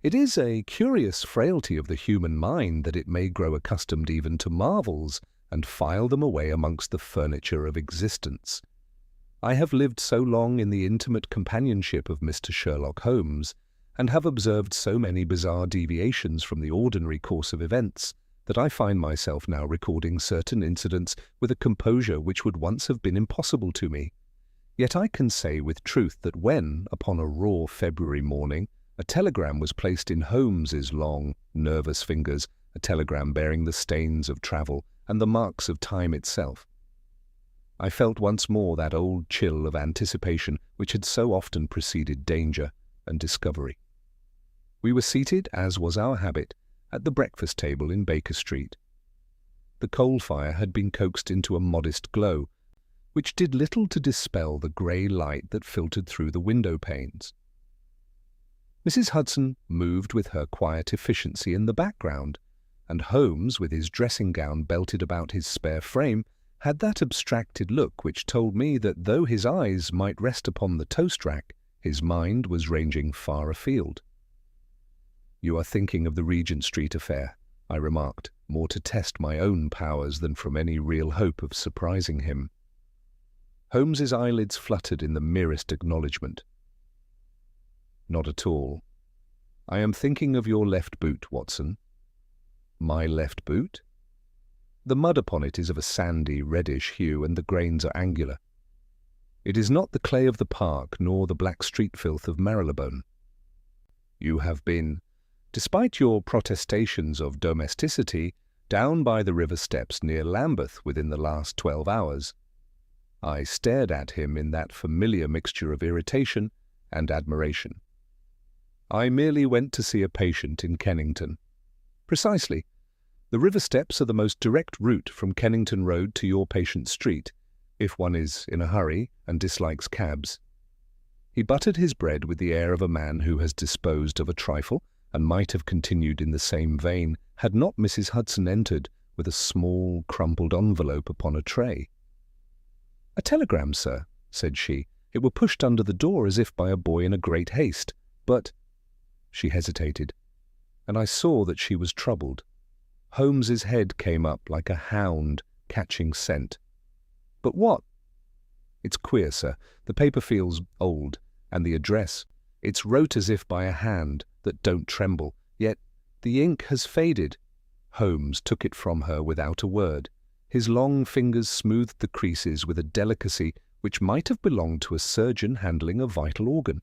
It is a curious frailty of the human mind that it may grow accustomed even to marvels and file them away amongst the furniture of existence. I have lived so long in the intimate companionship of Mr. Sherlock Holmes, and have observed so many bizarre deviations from the ordinary course of events, that I find myself now recording certain incidents with a composure which would once have been impossible to me. Yet I can say with truth that when, upon a raw February morning, a telegram was placed in Holmes's long, nervous fingers, a telegram bearing the stains of travel and the marks of time itself, I felt once more that old chill of anticipation which had so often preceded danger and discovery. We were seated, as was our habit, at the breakfast table in Baker Street. The coal fire had been coaxed into a modest glow, which did little to dispel the grey light that filtered through the window panes. Mrs. Hudson moved with her quiet efficiency in the background, and Holmes, with his dressing gown belted about his spare frame, had that abstracted look which told me that though his eyes might rest upon the toast rack, his mind was ranging far afield. "You are thinking of the Regent Street affair," I remarked, more to test my own powers than from any real hope of surprising him. Holmes's eyelids fluttered in the merest acknowledgment. "Not at all. I am thinking of your left boot, Watson." "My left boot?" "The mud upon it is of a sandy, reddish hue, and the grains are angular. It is not the clay of the park, nor the black street filth of Marylebone. You have been, despite your protestations of domesticity, down by the river steps near Lambeth within the last 12 hours. I stared at him in that familiar mixture of irritation and admiration. "I merely went to see a patient in Kennington." "Precisely. The river steps are the most direct route from Kennington Road to your patient's street, if one is in a hurry and dislikes cabs." He buttered his bread with the air of a man who has disposed of a trifle, and might have continued in the same vein had not Mrs. Hudson entered with a small, crumpled envelope upon a tray. "A telegram, sir," said she. "It were pushed under the door as if by a boy in a great haste, but—" She hesitated, and I saw that she was troubled. Holmes's head came up like a hound catching scent. "But what?" "It's queer, sir. The paper feels old, and the address, it's wrote as if by a hand that don't tremble, yet the ink has faded." Holmes took it from her without a word. His long fingers smoothed the creases with a delicacy which might have belonged to a surgeon handling a vital organ.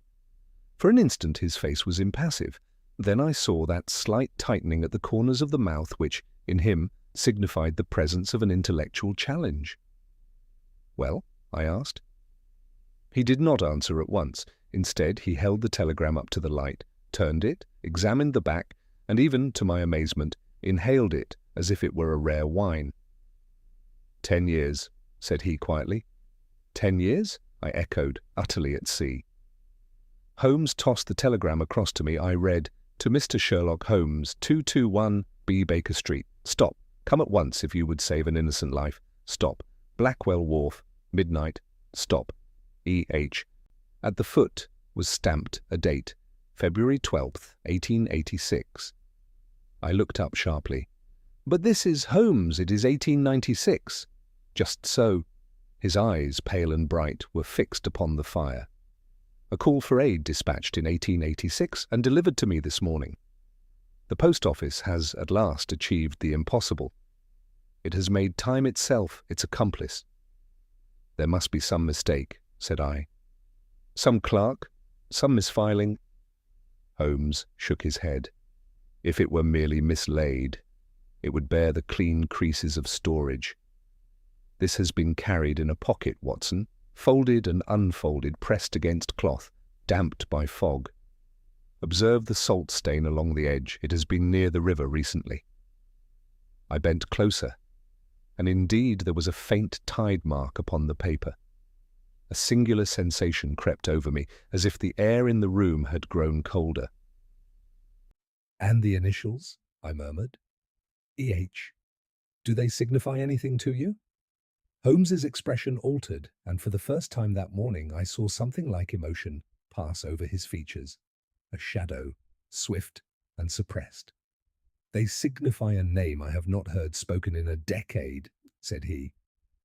For an instant his face was impassive. Then I saw that slight tightening at the corners of the mouth which, in him, signified the presence of an intellectual challenge. "Well?" I asked. He did not answer at once. Instead, he held the telegram up to the light, turned it, examined the back, and even, to my amazement, inhaled it as if it were a rare wine. 10 years, said he quietly. 10 years? I echoed, utterly at sea. Holmes tossed the telegram across to me. I read, "To Mr. Sherlock Holmes, 221 B. Baker Street. Stop. Come at once if you would save an innocent life. Stop. Blackwell Wharf. Midnight. Stop. E.H." At the foot was stamped a date, February 12th, 1886. I looked up sharply. "But this is Holmes. It is 1896. "Just so." His eyes, pale and bright, were fixed upon the fire. "A call for aid dispatched in 1886 and delivered to me this morning. The post office has at last achieved the impossible. It has made time itself its accomplice." "There must be some mistake," said I. "Some clerk, some misfiling." Holmes shook his head. "If it were merely mislaid, it would bear the clean creases of storage. This has been carried in a pocket, Watson, folded and unfolded, pressed against cloth, damped by fog. Observe the salt stain along the edge. It has been near the river recently." I bent closer, and indeed there was a faint tide mark upon the paper. A singular sensation crept over me, as if the air in the room had grown colder. "And the initials?" I murmured. "E.H. Do they signify anything to you?" Holmes's expression altered, and for the first time that morning I saw something like emotion pass over his features. A shadow, swift and suppressed. "They signify a name I have not heard spoken in a decade," said he,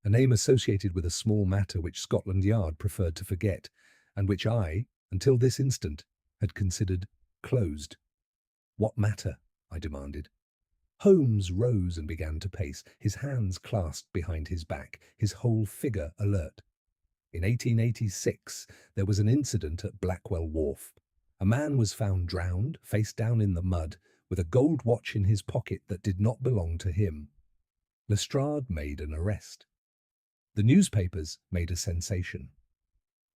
"a name associated with a small matter which Scotland Yard preferred to forget, and which I, until this instant, had considered closed." "What matter?" I demanded. Holmes rose and began to pace, his hands clasped behind his back, his whole figure alert. "In 1886, there was an incident at Blackwell Wharf. A man was found drowned, face down in the mud, with a gold watch in his pocket that did not belong to him. Lestrade made an arrest. The newspapers made a sensation.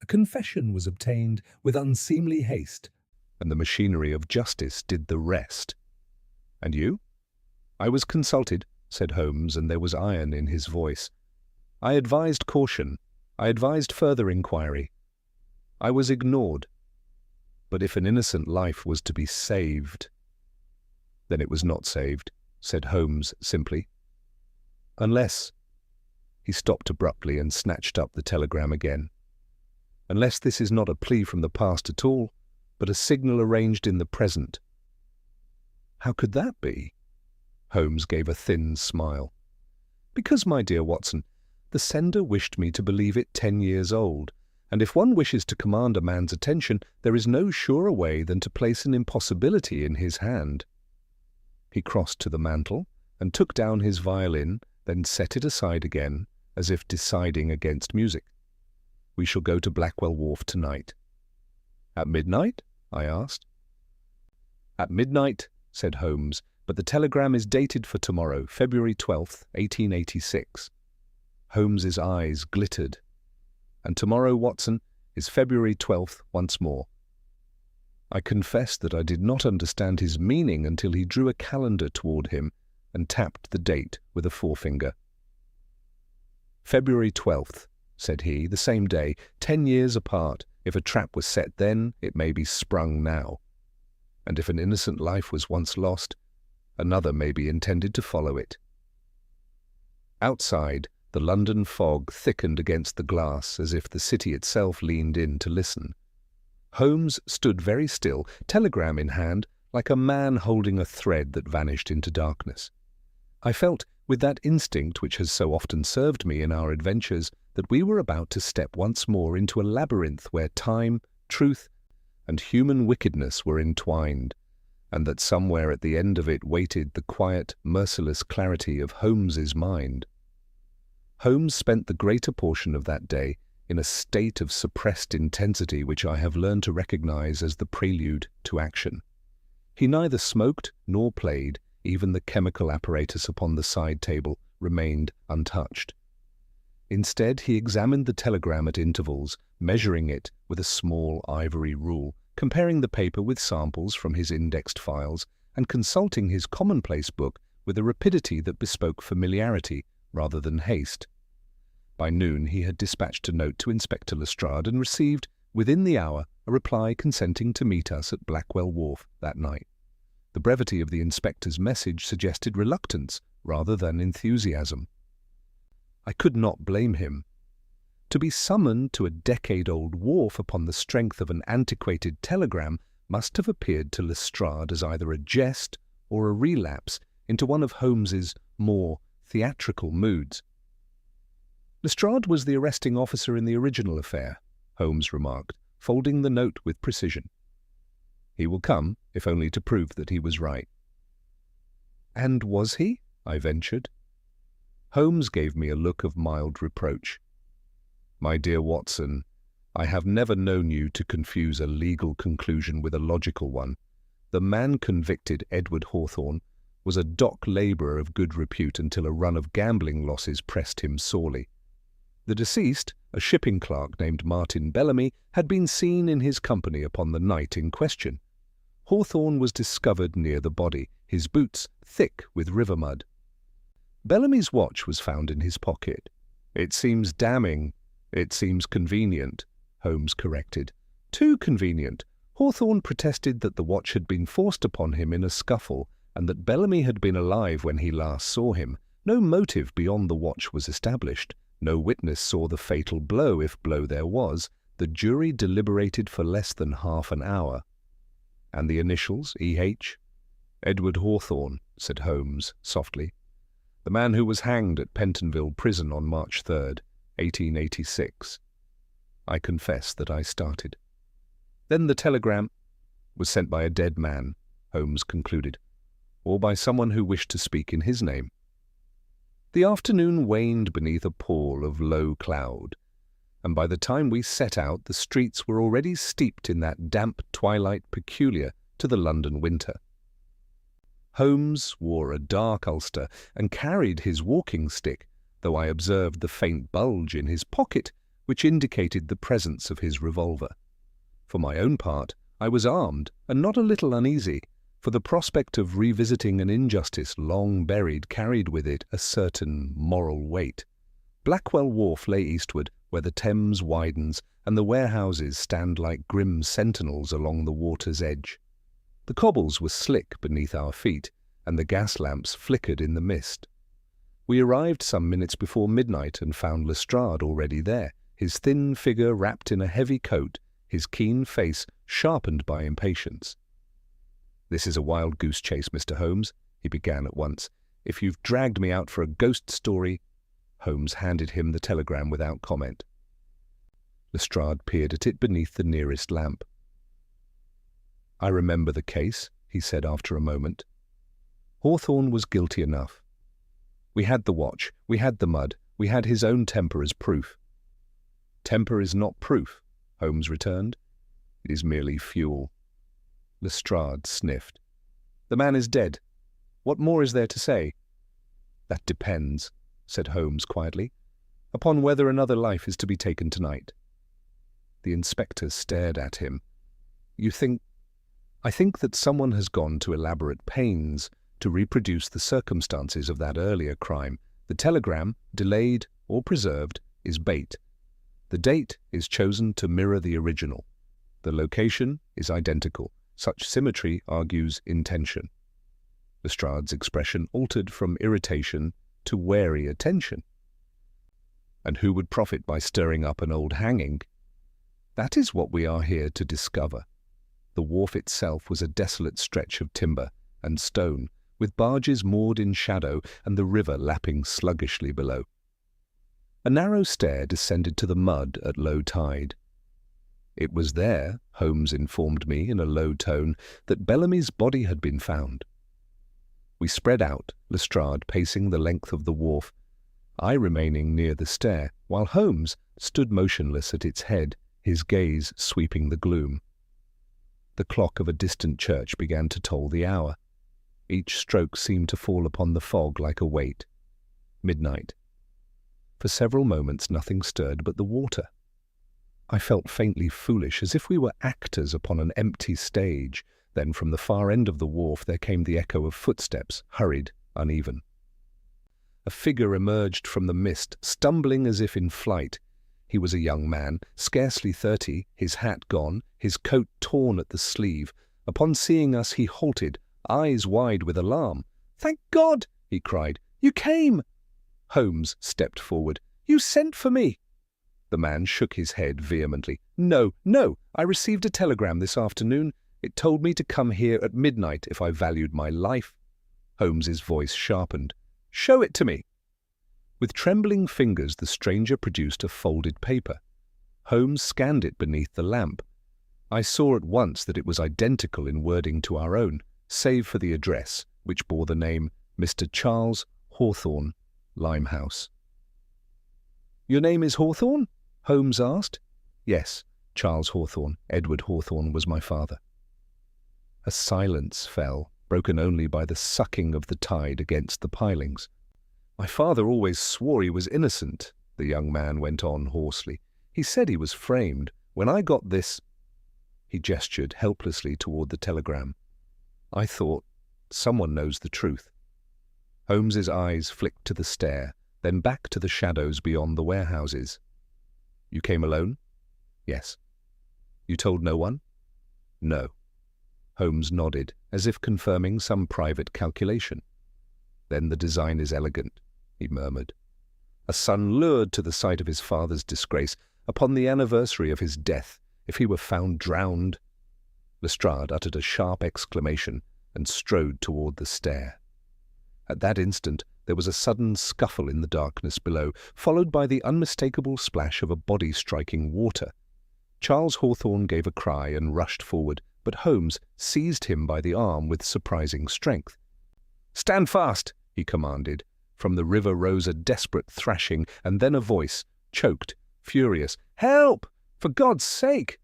A confession was obtained with unseemly haste, and the machinery of justice did the rest." "And you?" "I was consulted," said Holmes, and there was iron in his voice. "I advised caution. I advised further inquiry. I was ignored. But if an innocent life was to be saved—" "Then it was not saved," said Holmes simply. "Unless—" He stopped abruptly and snatched up the telegram again. "Unless this is not a plea from the past at all, but a signal arranged in the present." "How could that be?" Holmes gave a thin smile. "Because, my dear Watson, the sender wished me to believe it 10 years old, and if one wishes to command a man's attention, there is no surer way than to place an impossibility in his hand." He crossed to the mantel and took down his violin, then set it aside again, as if deciding against music. "We shall go to Blackwell Wharf tonight." "At midnight?" I asked. "At midnight," said Holmes, "but the telegram is dated for tomorrow, February 12th, 1886. Holmes's eyes glittered. "And tomorrow, Watson, is February 12th once more." I confess that I did not understand his meaning until he drew a calendar toward him and tapped the date with a forefinger. "February 12th, said he, "the same day, 10 years apart. If a trap was set then, it may be sprung now. And if an innocent life was once lost, another may be intended to follow it." Outside, the London fog thickened against the glass as if the city itself leaned in to listen. Holmes stood very still, telegram in hand, like a man holding a thread that vanished into darkness. I felt, with that instinct which has so often served me in our adventures, that we were about to step once more into a labyrinth where time, truth, and human wickedness were entwined, and that somewhere at the end of it waited the quiet, merciless clarity of Holmes's mind. Holmes spent the greater portion of that day in a state of suppressed intensity which I have learned to recognize as the prelude to action. He neither smoked nor played. Even the chemical apparatus upon the side table remained untouched. Instead, he examined the telegram at intervals, measuring it with a small ivory rule, comparing the paper with samples from his indexed files, and consulting his commonplace book with a rapidity that bespoke familiarity rather than haste. By noon he had dispatched a note to Inspector Lestrade and received, within the hour, a reply consenting to meet us at Blackwell Wharf that night. The brevity of the inspector's message suggested reluctance rather than enthusiasm. I could not blame him. To be summoned to a decade-old wharf upon the strength of an antiquated telegram must have appeared to Lestrade as either a jest or a relapse into one of Holmes's more theatrical moods. "Lestrade was the arresting officer in the original affair," Holmes remarked, folding the note with precision. "He will come, if only to prove that he was right." "And was he?" I ventured. Holmes gave me a look of mild reproach. "My dear Watson, I have never known you to confuse a legal conclusion with a logical one. The man convicted, Edward Hawthorne, was a dock labourer of good repute until a run of gambling losses pressed him sorely. The deceased, a shipping clerk named Martin Bellamy, had been seen in his company upon the night in question. Hawthorne was discovered near the body, his boots thick with river mud. Bellamy's watch was found in his pocket. It seems damning. It seems convenient," Holmes corrected. "Too convenient. Hawthorne protested that the watch had been forced upon him in a scuffle and that Bellamy had been alive when he last saw him. No motive beyond the watch was established. No witness saw the fatal blow, if blow there was. The jury deliberated for less than half an hour. And the initials, E.H.? "Edward Hawthorne," said Holmes softly. "The man who was hanged at Pentonville Prison on March 3rd, 1886. I confess that I started. "Then the telegram was sent by a dead man," Holmes concluded, "or by someone who wished to speak in his name." The afternoon waned beneath a pall of low cloud, and by the time we set out the streets were already steeped in that damp twilight peculiar to the London winter. Holmes wore a dark ulster and carried his walking stick, though I observed the faint bulge in his pocket which indicated the presence of his revolver. For my own part, I was armed and not a little uneasy, for the prospect of revisiting an injustice long buried carried with it a certain moral weight. Blackwell Wharf lay eastward, where the Thames widens and the warehouses stand like grim sentinels along the water's edge. The cobbles were slick beneath our feet, and the gas lamps flickered in the mist. We arrived some minutes before midnight and found Lestrade already there, his thin figure wrapped in a heavy coat, his keen face sharpened by impatience. "This is a wild goose chase, Mr. Holmes," he began at once. "If you've dragged me out for a ghost story—" Holmes handed him the telegram without comment. Lestrade peered at it beneath the nearest lamp. "I remember the case," he said after a moment. "Hawthorne was guilty enough. We had the watch, we had the mud, we had his own temper as proof." "Temper is not proof," Holmes returned. "It is merely fuel." Lestrade sniffed. "The man is dead. What more is there to say?" "That depends," said Holmes quietly, "upon whether another life is to be taken tonight." The inspector stared at him. "You think—" "I think that someone has gone to elaborate pains to reproduce the circumstances of that earlier crime. The telegram, delayed or preserved, is bait. The date is chosen to mirror the original. The location is identical. Such symmetry argues intention." Lestrade's expression altered from irritation to wary attention. "And who would profit by stirring up an old hanging?" "That is what we are here to discover." The wharf itself was a desolate stretch of timber and stone, with barges moored in shadow and the river lapping sluggishly below. A narrow stair descended to the mud at low tide. It was there, Holmes informed me in a low tone, that Bellamy's body had been found. We spread out, Lestrade pacing the length of the wharf, I remaining near the stair, while Holmes stood motionless at its head, his gaze sweeping the gloom. The clock of a distant church began to toll the hour. Each stroke seemed to fall upon the fog like a weight. Midnight. For several moments nothing stirred but the water. I felt faintly foolish, as if we were actors upon an empty stage. Then from the far end of the wharf there came the echo of footsteps, hurried, uneven. A figure emerged from the mist, stumbling as if in flight. He was a young man, scarcely 30, his hat gone, his coat torn at the sleeve. Upon seeing us he halted, eyes wide with alarm. "Thank God!" he cried. "You came!" Holmes stepped forward. "You sent for me!" The man shook his head vehemently. No, I received a telegram this afternoon. It told me to come here at midnight if I valued my life." Holmes's voice sharpened. "Show it to me." With trembling fingers the stranger produced a folded paper. Holmes scanned it beneath the lamp. I saw at once that it was identical in wording to our own, save for the address, which bore the name Mr. Charles Hawthorne, Limehouse. "Your name is Hawthorne?" Holmes asked. "Yes, Charles Hawthorne. Edward Hawthorne was my father." A silence fell, broken only by the sucking of the tide against the pilings. "My father always swore he was innocent," the young man went on hoarsely. "He said he was framed. When I got this—" He gestured helplessly toward the telegram. I thought, someone knows the truth. Holmes's eyes flicked to the stair, then back to the shadows beyond the warehouses. "You came alone?" "Yes." "You told no one?" "No." Holmes nodded, as if confirming some private calculation. "Then the design is elegant," he murmured. "A son lured to the sight of his father's disgrace upon the anniversary of his death, if he were found drowned—" Lestrade uttered a sharp exclamation, and strode toward the stair. At that instant, there was a sudden scuffle in the darkness below, followed by the unmistakable splash of a body striking water. Charles Hawthorne gave a cry and rushed forward, but Holmes seized him by the arm with surprising strength. "Stand fast!" he commanded. From the river rose a desperate thrashing, and then a voice, choked, furious. "Help! For God's sake!"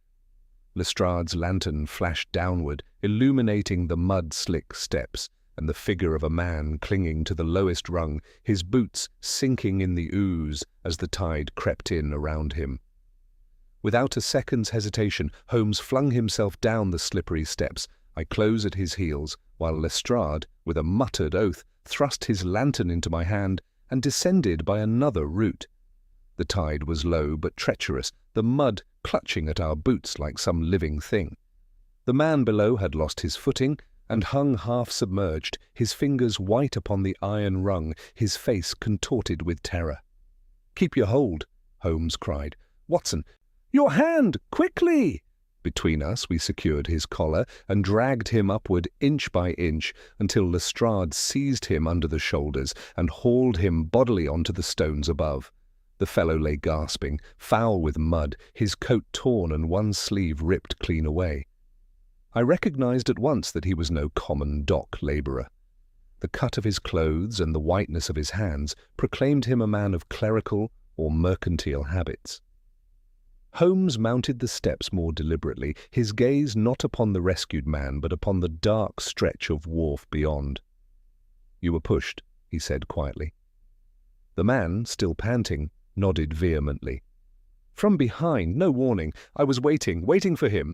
Lestrade's lantern flashed downward, illuminating the mud-slick steps, and the figure of a man clinging to the lowest rung, his boots sinking in the ooze as the tide crept in around him. Without a second's hesitation, Holmes flung himself down the slippery steps. I closed at his heels, while Lestrade, with a muttered oath, thrust his lantern into my hand and descended by another route. The tide was low but treacherous, the mud clutching at our boots like some living thing. The man below had lost his footing and hung half-submerged, his fingers white upon the iron rung, his face contorted with terror. "Keep your hold," Holmes cried. "Watson, your hand, quickly!" Between us we secured his collar and dragged him upward inch by inch until Lestrade seized him under the shoulders and hauled him bodily onto the stones above. The fellow lay gasping, foul with mud, his coat torn and one sleeve ripped clean away. I recognized at once that he was no common dock labourer. The cut of his clothes and the whiteness of his hands proclaimed him a man of clerical or mercantile habits. Holmes mounted the steps more deliberately, his gaze not upon the rescued man but upon the dark stretch of wharf beyond. "You were pushed," he said quietly. The man, still panting, nodded vehemently. "From behind, no warning. I was waiting for him."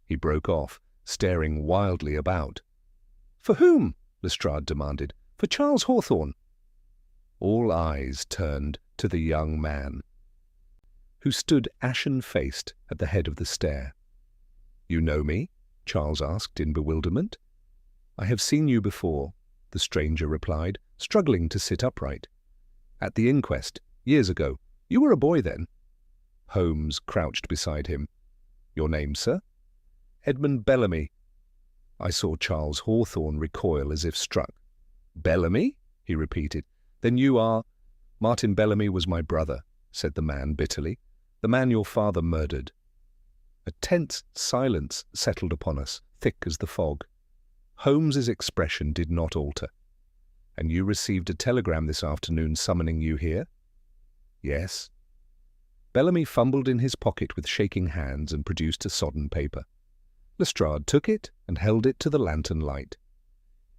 He broke off, staring wildly about. "For whom?" Lestrade demanded. "For Charles Hawthorne." All eyes turned to the young man, who stood ashen-faced at the head of the stair. "You know me?" Charles asked in bewilderment. "I have seen you before," the stranger replied, struggling to sit upright. "At the inquest, years ago. You were a boy then." Holmes crouched beside him. "Your name, sir?" "Edmund Bellamy." I saw Charles Hawthorne recoil as if struck. "Bellamy?" he repeated. "Then you are—" "Martin Bellamy was my brother," said the man bitterly. "The man your father murdered." A tense silence settled upon us, thick as the fog. Holmes's expression did not alter. "And you received a telegram this afternoon summoning you here?" "Yes." Bellamy fumbled in his pocket with shaking hands and produced a sodden paper. Lestrade took it and held it to the lantern light.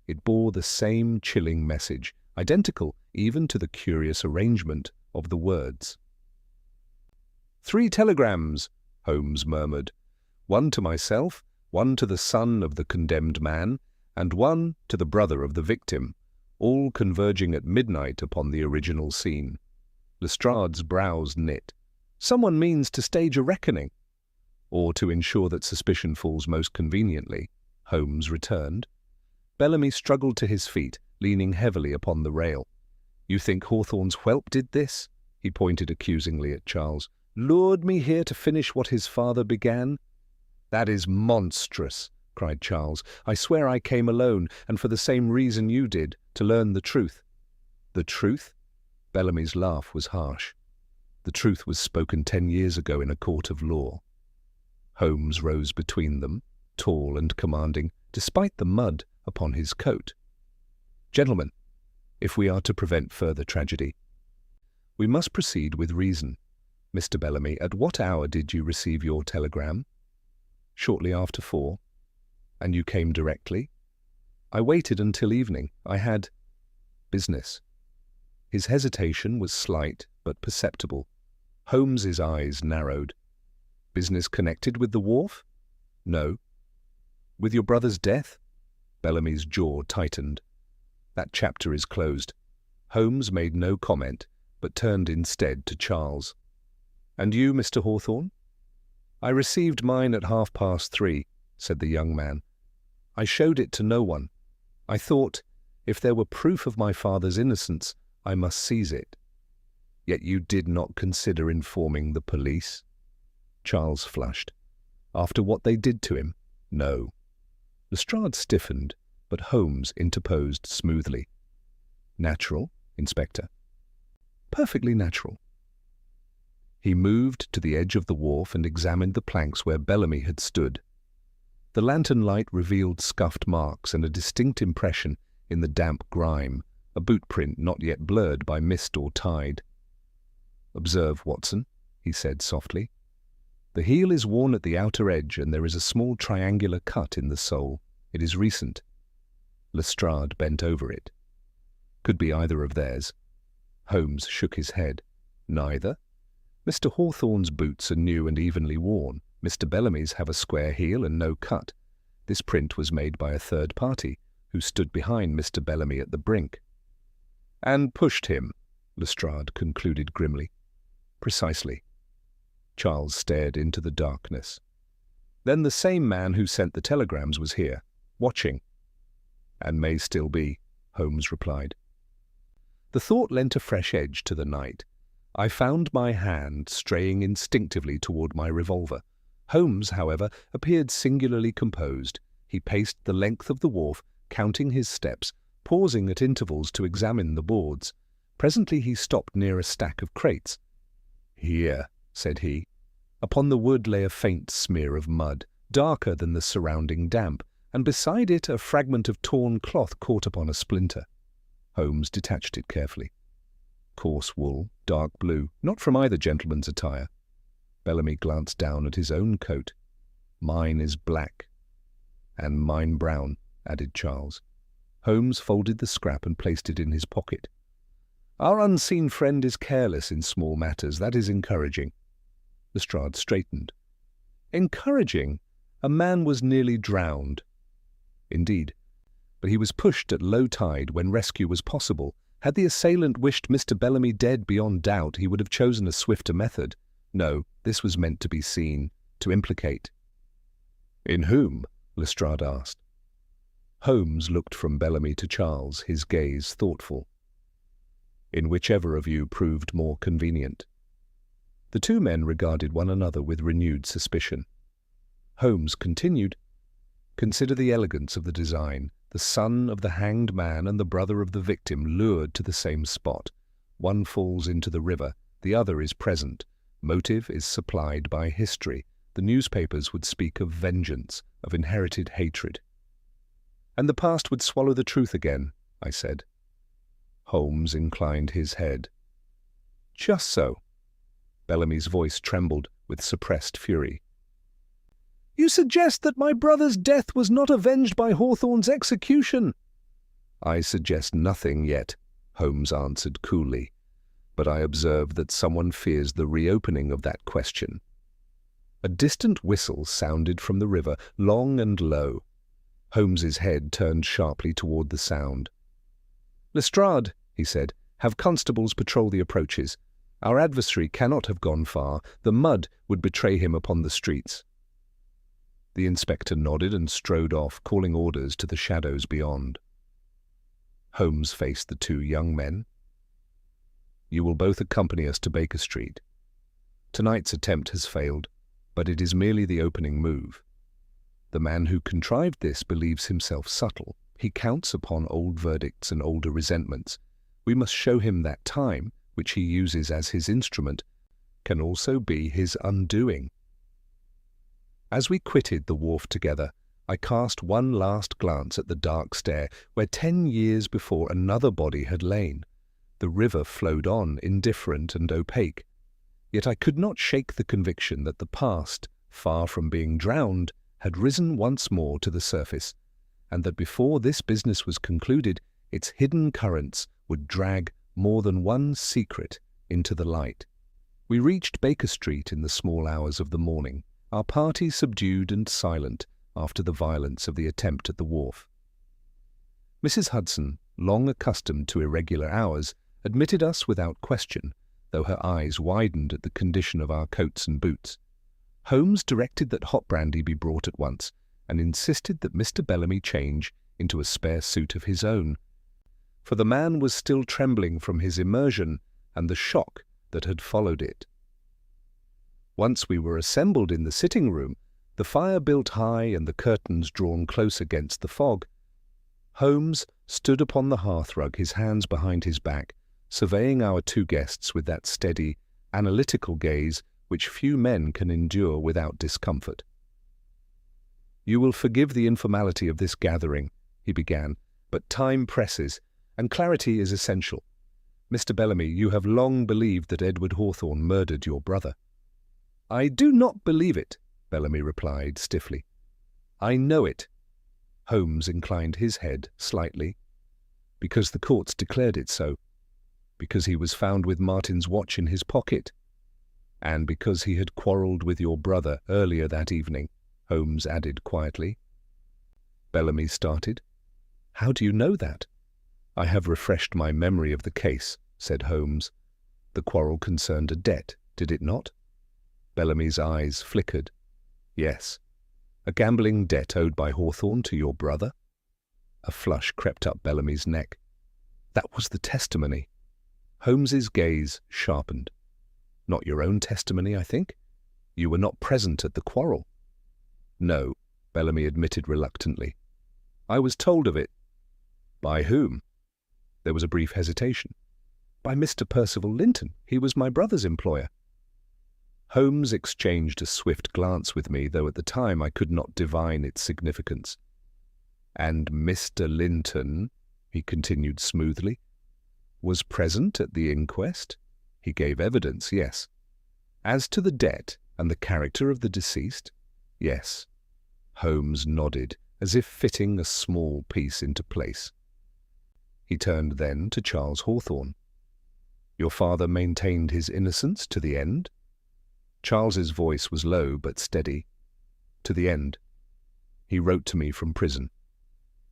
It bore the same chilling message, identical even to the curious arrangement of the words. "3 telegrams," Holmes murmured. "One to myself, one to the son of the condemned man, and one to the brother of the victim, all converging at midnight upon the original scene." Lestrade's brows knit. "Someone means to stage a reckoning." "Or to ensure that suspicion falls most conveniently," Holmes returned. Bellamy struggled to his feet, leaning heavily upon the rail. "You think Hawthorne's whelp did this?" He pointed accusingly at Charles. "Lured me here to finish what his father began?" "That is monstrous," cried Charles. "I swear I came alone, and for the same reason you did, to learn the truth." "The truth?" Bellamy's laugh was harsh. "The truth was spoken 10 years ago in a court of law." Holmes rose between them, tall and commanding, despite the mud upon his coat. "Gentlemen, if we are to prevent further tragedy, we must proceed with reason. Mr. Bellamy, at what hour did you receive your telegram?" "Shortly after 4. "And you came directly?" "I waited until evening. I had business." His hesitation was slight but perceptible. Holmes's eyes narrowed. "Business connected with the wharf?" "No." "With your brother's death?" Bellamy's jaw tightened. "That chapter is closed." Holmes made no comment, but turned instead to Charles. "And you, Mr. Hawthorne?" "I received mine at 3:30, said the young man. "I showed it to no one. I thought, if there were proof of my father's innocence, I must seize it." "Yet you did not consider informing the police?" Charles flushed. "After what they did to him? No." Lestrade stiffened. but Holmes interposed smoothly. "Natural, Inspector." "Perfectly natural." He moved to the edge of the wharf and examined the planks where Bellamy had stood. The lantern light revealed scuffed marks and a distinct impression in the damp grime, a boot print not yet blurred by mist or tide. "Observe, Watson," he said softly. "The heel is worn at the outer edge and there is a small triangular cut in the sole. It is recent." Lestrade bent over it. "Could be either of theirs." Holmes shook his head. "Neither? Mr. Hawthorne's boots are new and evenly worn. Mr. Bellamy's have a square heel and no cut. This print was made by a third party, who stood behind Mr. Bellamy at the brink." "And pushed him," Lestrade concluded grimly. "Precisely." Charles stared into the darkness. "Then the same man who sent the telegrams was here, watching." "And may still be," Holmes replied. The thought lent a fresh edge to the night. I found my hand straying instinctively toward my revolver. Holmes, however, appeared singularly composed. He paced the length of the wharf, counting his steps, pausing at intervals to examine the boards. Presently he stopped near a stack of crates. "Here," said he. Upon the wood lay a faint smear of mud, darker than the surrounding damp, and beside it a fragment of torn cloth caught upon a splinter. Holmes detached it carefully. "Coarse wool, dark blue, not from either gentleman's attire." Bellamy glanced down at his own coat. "Mine is black." "And mine brown," added Charles. Holmes folded the scrap and placed it in his pocket. "Our unseen friend is careless in small matters. That is encouraging." Lestrade straightened. "Encouraging? A man was nearly drowned." "Indeed. But he was pushed at low tide when rescue was possible. Had the assailant wished Mr. Bellamy dead beyond doubt, he would have chosen a swifter method. No, this was meant to be seen, to implicate." "In whom?" Lestrade asked. Holmes looked from Bellamy to Charles, his gaze thoughtful. "In whichever of you proved more convenient." The two men regarded one another with renewed suspicion. Holmes continued, "Consider the elegance of the design. The son of the hanged man and the brother of the victim lured to the same spot. One falls into the river, the other is present. Motive is supplied by history. The newspapers would speak of vengeance, of inherited hatred." "And the past would swallow the truth again," I said. Holmes inclined his head. "Just so." Bellamy's voice trembled with suppressed fury. "You suggest that my brother's death was not avenged by Hawthorne's execution?" "I suggest nothing yet," Holmes answered coolly. "But I observe that someone fears the reopening of that question." A distant whistle sounded from the river, long and low. Holmes's head turned sharply toward the sound. "Lestrade," he said, "have constables patrol the approaches. Our adversary cannot have gone far. The mud would betray him upon the streets." The inspector nodded and strode off, calling orders to the shadows beyond. Holmes faced the two young men. "You will both accompany us to Baker Street. Tonight's attempt has failed, but it is merely the opening move. The man who contrived this believes himself subtle. He counts upon old verdicts and older resentments. We must show him that time, which he uses as his instrument, can also be his undoing." As we quitted the wharf together, I cast one last glance at the dark stair where 10 years before another body had lain. The river flowed on, indifferent and opaque. Yet I could not shake the conviction that the past, far from being drowned, had risen once more to the surface, and that before this business was concluded, its hidden currents would drag more than one secret into the light. We reached Baker Street in the small hours of the morning, our party subdued and silent after the violence of the attempt at the wharf. Mrs. Hudson, long accustomed to irregular hours, admitted us without question, though her eyes widened at the condition of our coats and boots. Holmes directed that hot brandy be brought at once, and insisted that Mr. Bellamy change into a spare suit of his own, for the man was still trembling from his immersion and the shock that had followed it. Once we were assembled in the sitting-room, the fire built high and the curtains drawn close against the fog, Holmes stood upon the hearthrug, his hands behind his back, surveying our two guests with that steady, analytical gaze which few men can endure without discomfort. "You will forgive the informality of this gathering," he began, "but time presses, and clarity is essential. Mr. Bellamy, you have long believed that Edward Hawthorne murdered your brother." "I do not believe it," Bellamy replied stiffly. "I know it." Holmes inclined his head slightly. "Because the courts declared it so. Because he was found with Martin's watch in his pocket. And because he had quarrelled with your brother earlier that evening," Holmes added quietly. Bellamy started. "How do you know that?" "I have refreshed my memory of the case," said Holmes. "The quarrel concerned a debt, did it not?" Bellamy's eyes flickered. "Yes. A gambling debt owed by Hawthorne to your brother?" A flush crept up Bellamy's neck. "That was the testimony." Holmes's gaze sharpened. "Not your own testimony, I think? You were not present at the quarrel." "No," Bellamy admitted reluctantly. "I was told of it." "By whom?" There was a brief hesitation. "By Mr. Percival Linton. He was my brother's employer." Holmes exchanged a swift glance with me, though at the time I could not divine its significance. "And Mr. Linton," he continued smoothly, "was present at the inquest? He gave evidence, yes. As to the debt and the character of the deceased? Yes." Holmes nodded, as if fitting a small piece into place. He turned then to Charles Hawthorne. "Your father maintained his innocence to the end?" Charles's voice was low but steady. "To the end. He wrote to me from prison.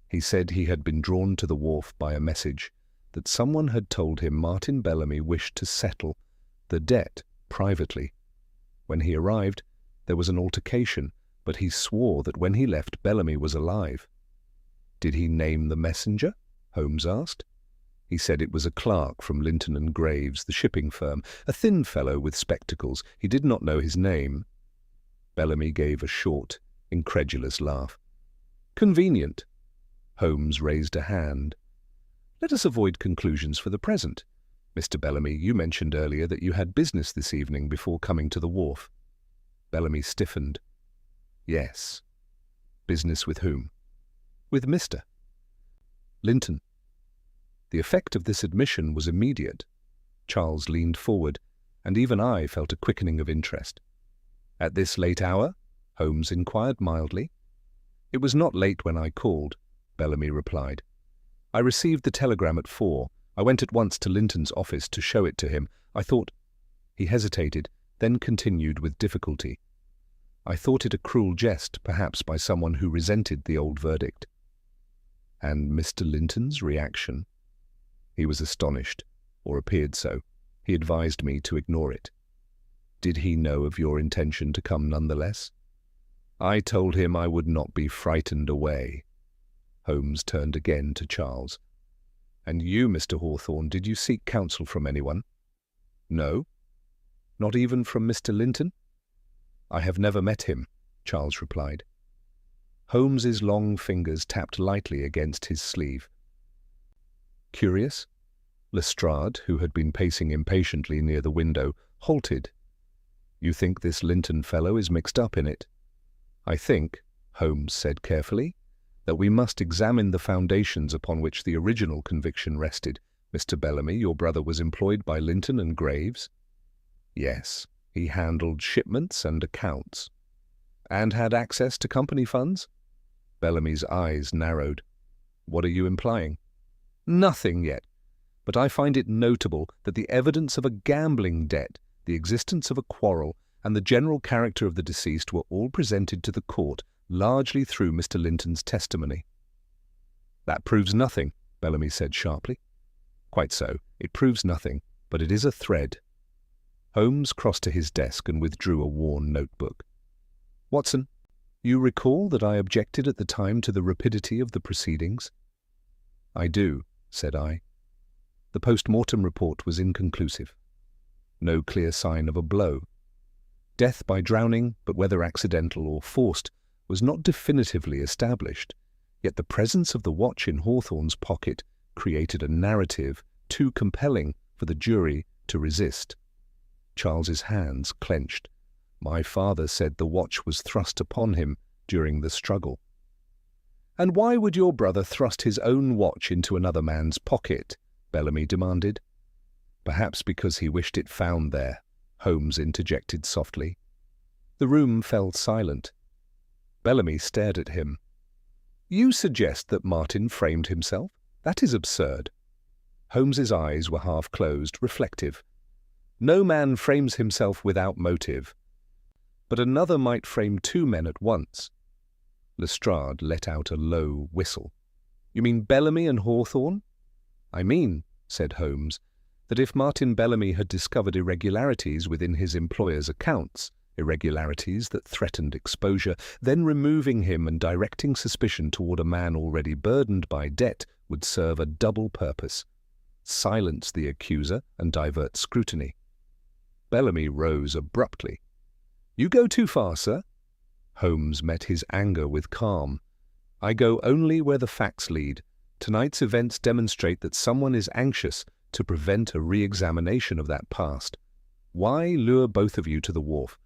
He said he had been drawn to the wharf by a message that someone had told him Martin Bellamy wished to settle the debt privately. When he arrived, there was an altercation, but he swore that when he left, Bellamy was alive." "Did he name the messenger?" Holmes asked. "He said it was a clerk from Linton and Graves, the shipping firm, a thin fellow with spectacles. He did not know his name." Bellamy gave a short, incredulous laugh. "Convenient." Holmes raised a hand. "Let us avoid conclusions for the present. Mr. Bellamy, you mentioned earlier that you had business this evening before coming to the wharf." Bellamy stiffened. "Yes." "Business with whom?" "With Mr. Linton." The effect of this admission was immediate. Charles leaned forward, and even I felt a quickening of interest. "At this late hour?" Holmes inquired mildly. "It was not late when I called," Bellamy replied. "I received the telegram at 4. I went at once to Linton's office to show it to him. I thought—" He hesitated, then continued with difficulty. "I thought it a cruel jest, perhaps by someone who resented the old verdict." "And Mr. Linton's reaction?" "He was astonished, or appeared so. He advised me to ignore it." "Did he know of your intention to come nonetheless?" "I told him I would not be frightened away." Holmes turned again to Charles. "And you, Mr. Hawthorne, did you seek counsel from anyone?" "No." "Not even from Mr. Linton?" "I have never met him," Charles replied. Holmes's long fingers tapped lightly against his sleeve. "Curious?" Lestrade, who had been pacing impatiently near the window, halted. "You think this Linton fellow is mixed up in it?" "I think," Holmes said carefully, "that we must examine the foundations upon which the original conviction rested. Mr. Bellamy, your brother, was employed by Linton and Graves?" "Yes. He handled shipments and accounts." "And had access to company funds?" Bellamy's eyes narrowed. "What are you implying?" "Nothing yet. But I find it notable that the evidence of a gambling debt, the existence of a quarrel, and the general character of the deceased were all presented to the court, largely through Mr. Linton's testimony." "That proves nothing," Bellamy said sharply. "Quite so. It proves nothing, but it is a thread." Holmes crossed to his desk and withdrew a worn notebook. "Watson, you recall that I objected at the time to the rapidity of the proceedings?" "I do," said I. "The post-mortem report was inconclusive. No clear sign of a blow. Death by drowning, but whether accidental or forced, was not definitively established. Yet the presence of the watch in Hawthorne's pocket created a narrative too compelling for the jury to resist. Charles's hands clenched. My father said the watch was thrust upon him during the struggle. "And why would your brother thrust his own watch into another man's pocket?" Bellamy demanded. "Perhaps because he wished it found there," Holmes interjected softly. The room fell silent. Bellamy stared at him. "You suggest that Martin framed himself? That is absurd." Holmes's eyes were half closed, reflective. "No man frames himself without motive. But another might frame two men at once." Lestrade let out a low whistle. "You mean Bellamy and Hawthorne?" "I mean," said Holmes, "that if Martin Bellamy had discovered irregularities within his employer's accounts, irregularities that threatened exposure, then removing him and directing suspicion toward a man already burdened by debt would serve a double purpose: silence the accuser and divert scrutiny." Bellamy rose abruptly. "You go too far, sir." Holmes met his anger with calm. "I go only where the facts lead. Tonight's events demonstrate that someone is anxious to prevent a re-examination of that past. Why lure both of you to the wharf?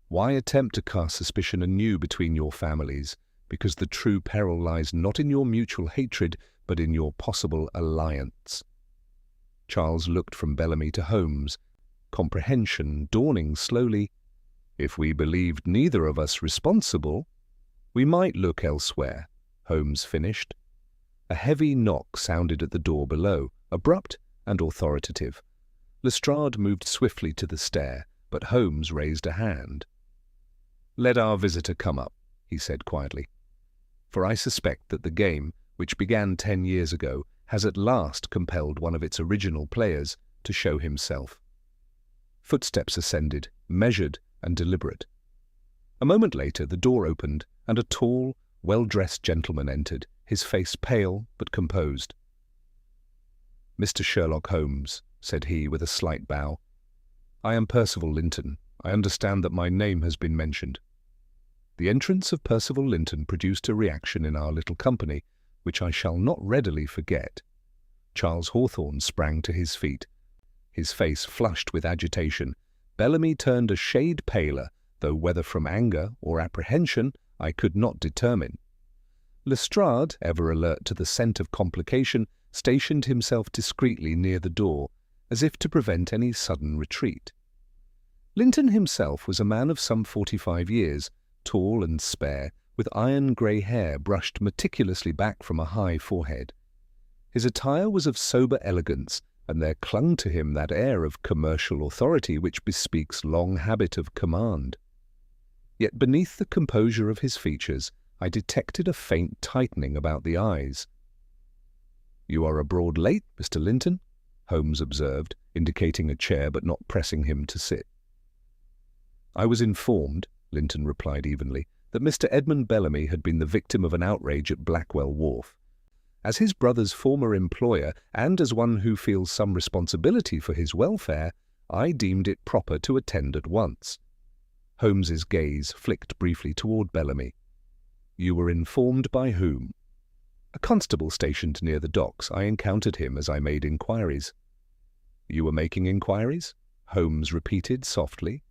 Why attempt to cast suspicion anew between your families? Because the true peril lies not in your mutual hatred, but in your possible alliance." Charles looked from Bellamy to Holmes, comprehension dawning slowly. "If we believed neither of us responsible, we might look elsewhere," Holmes finished. A heavy knock sounded at the door below, abrupt and authoritative. Lestrade moved swiftly to the stair, but Holmes raised a hand. "Let our visitor come up," he said quietly. "For I suspect that the game, which began 10 years ago, has at last compelled one of its original players to show himself." Footsteps ascended, measured and deliberate. A moment later the door opened, and a tall, well-dressed gentleman entered, his face pale but composed. "Mr. Sherlock Holmes," said he with a slight bow. "I am Percival Linton. I understand that my name has been mentioned." The entrance of Percival Linton produced a reaction in our little company, which I shall not readily forget. Charles Hawthorne sprang to his feet. His face flushed with agitation. Bellamy turned a shade paler, though whether from anger or apprehension I could not determine. Lestrade, ever alert to the scent of complication, stationed himself discreetly near the door, as if to prevent any sudden retreat. Linton himself was a man of some 45 years, tall and spare, with iron-grey hair brushed meticulously back from a high forehead. His attire was of sober elegance, and there clung to him that air of commercial authority which bespeaks long habit of command. Yet beneath the composure of his features I detected a faint tightening about the eyes. "You are abroad late, Mr. Linton," Holmes observed, indicating a chair but not pressing him to sit. "I was informed," Linton replied evenly, "that Mr. Edmund Bellamy had been the victim of an outrage at Blackwell Wharf. As his brother's former employer, and as one who feels some responsibility for his welfare, I deemed it proper to attend at once." Holmes's gaze flicked briefly toward Bellamy. "You were informed by whom?" "A constable stationed near the docks. I encountered him as I made inquiries." "You were making inquiries?" Holmes repeated softly.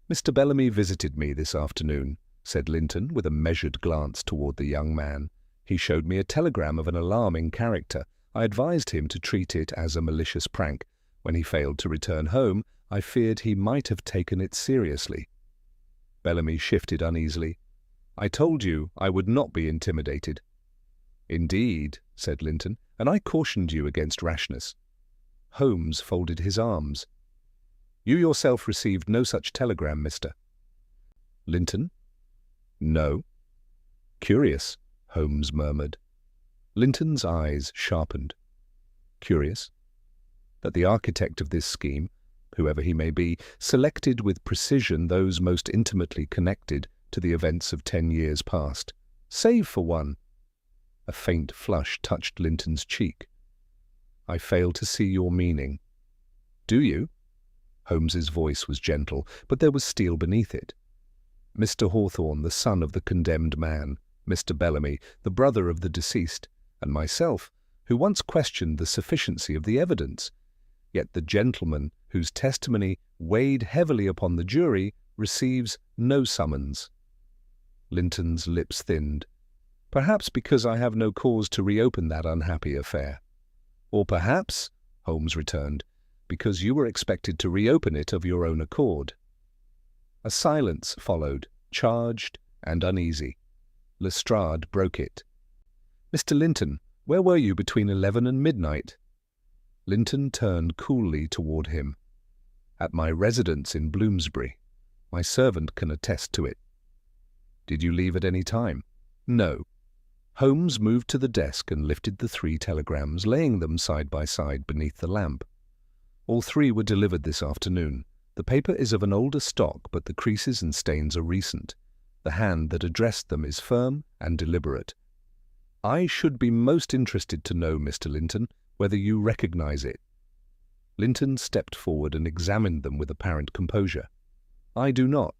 "Mr. Bellamy visited me this afternoon," said Linton, with a measured glance toward the young man. "He showed me a telegram of an alarming character. I advised him to treat it as a malicious prank. When he failed to return home, I feared he might have taken it seriously." Bellamy shifted uneasily. "I told you I would not be intimidated." "Indeed," said Linton, "and I cautioned you against rashness." Holmes folded his arms. "You yourself received no such telegram, Mr. Linton?" "No." "Curious," Holmes murmured. Linton's eyes sharpened. "Curious?" "That the architect of this scheme, whoever he may be, selected with precision those most intimately connected to the events of 10 years past, save for one." A faint flush touched Linton's cheek. "I fail to see your meaning." "Do you?" Holmes's voice was gentle, but there was steel beneath it. "Mr. Hawthorne, the son of the condemned man, Mr. Bellamy, the brother of the deceased, and myself, who once questioned the sufficiency of the evidence. Yet the gentleman whose testimony weighed heavily upon the jury receives no summons. Linton's lips thinned. Perhaps because I have no cause to reopen that unhappy affair. Or perhaps, Holmes returned, because you were expected to reopen it of your own accord. A silence followed, charged and uneasy. Lestrade broke it. Mr. Linton, where were you between 11 and midnight? Linton turned coolly toward him. At my residence in Bloomsbury. My servant can attest to it. Did you leave at any time? No. Holmes moved to the desk and lifted the 3 telegrams, laying them side by side beneath the lamp. All 3 were delivered this afternoon. The paper is of an older stock, but the creases and stains are recent. The hand that addressed them is firm and deliberate. I should be most interested to know, Mr. Linton, whether you recognize it. Linton stepped forward and examined them with apparent composure. I do not.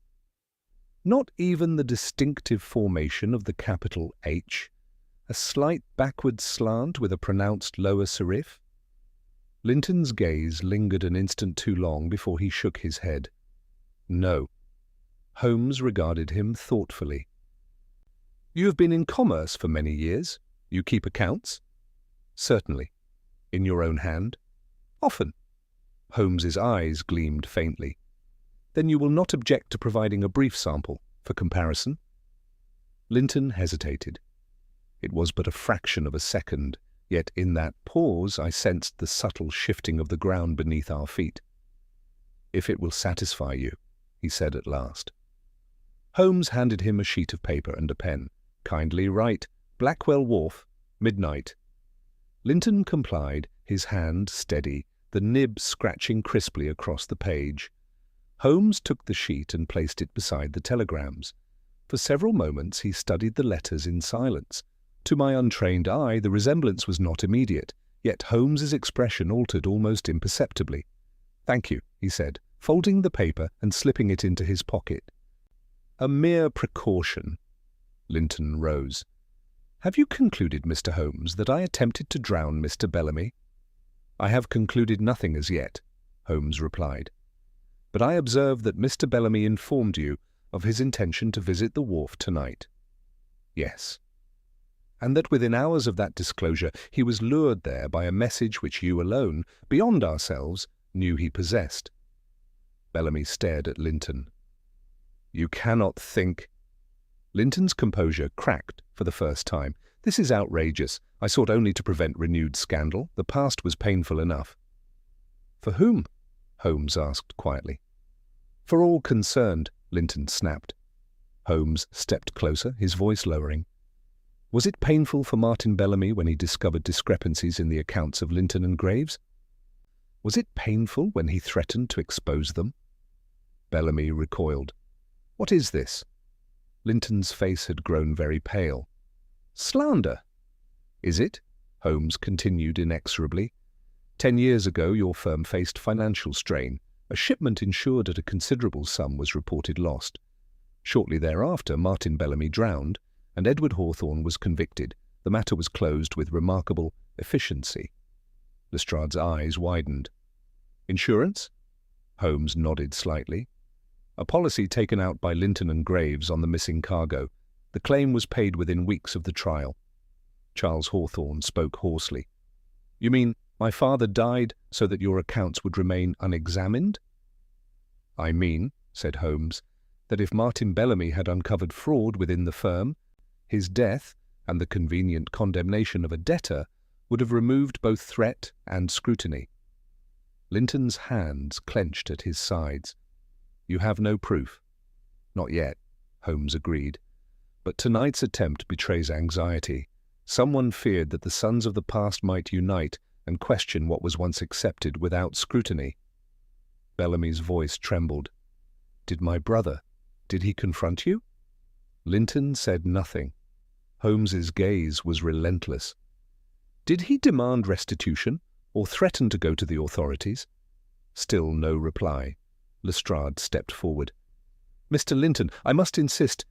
Not even the distinctive formation of the capital H, a slight backward slant with a pronounced lower serif? Linton's gaze lingered an instant too long before he shook his head. No. Holmes regarded him thoughtfully. You have been in commerce for many years. You keep accounts? Certainly. In your own hand? Often. Holmes's eyes gleamed faintly. Then you will not object to providing a brief sample for comparison? Linton hesitated. It was but a fraction of a second, yet in that pause I sensed the subtle shifting of the ground beneath our feet. If it will satisfy you, he said at last. Holmes handed him a sheet of paper and a pen. Kindly write, Blackwell Wharf, midnight. Linton complied, his hand steady, the nib scratching crisply across the page. Holmes took the sheet and placed it beside the telegrams. For several moments he studied the letters in silence. To my untrained eye the resemblance was not immediate, yet Holmes's expression altered almost imperceptibly. Thank you, he said, folding the paper and slipping it into his pocket. A mere precaution. Linton rose. Have you concluded, Mr. Holmes, that I attempted to drown Mr. Bellamy? I have concluded nothing as yet, Holmes replied. But I observe that Mr. Bellamy informed you of his intention to visit the wharf tonight. Yes. And that within hours of that disclosure he was lured there by a message which you alone, beyond ourselves, knew he possessed. Bellamy stared at Linton. You cannot think... Linton's composure cracked for the first time. This is outrageous. I sought only to prevent renewed scandal. The past was painful enough. For whom? Holmes asked quietly. For all concerned, Linton snapped. Holmes stepped closer, his voice lowering. Was it painful for Martin Bellamy when he discovered discrepancies in the accounts of Linton and Graves? Was it painful when he threatened to expose them? Bellamy recoiled. What is this? Linton's face had grown very pale. Slander. Is it? Holmes continued inexorably. 10 years ago your firm faced financial strain. A shipment insured at a considerable sum was reported lost. Shortly thereafter Martin Bellamy drowned, and Edward Hawthorne was convicted. The matter was closed with remarkable efficiency. Lestrade's eyes widened. Insurance? Holmes nodded slightly. A policy taken out by Linton and Graves on the missing cargo. The claim was paid within weeks of the trial. Charles Hawthorne spoke hoarsely. You mean my father died so that your accounts would remain unexamined? I mean, said Holmes, that if Martin Bellamy had uncovered fraud within the firm, his death and the convenient condemnation of a debtor would have removed both threat and scrutiny. Linton's hands clenched at his sides. You have no proof. Not yet, Holmes agreed. But tonight's attempt betrays anxiety. Someone feared that the sons of the past might unite and question what was once accepted without scrutiny. Bellamy's voice trembled. Did my brother? Did he confront you? Linton said nothing. Holmes's gaze was relentless. Did he demand restitution or threaten to go to the authorities? Still no reply. Lestrade stepped forward. Mr. Linton, I must insist.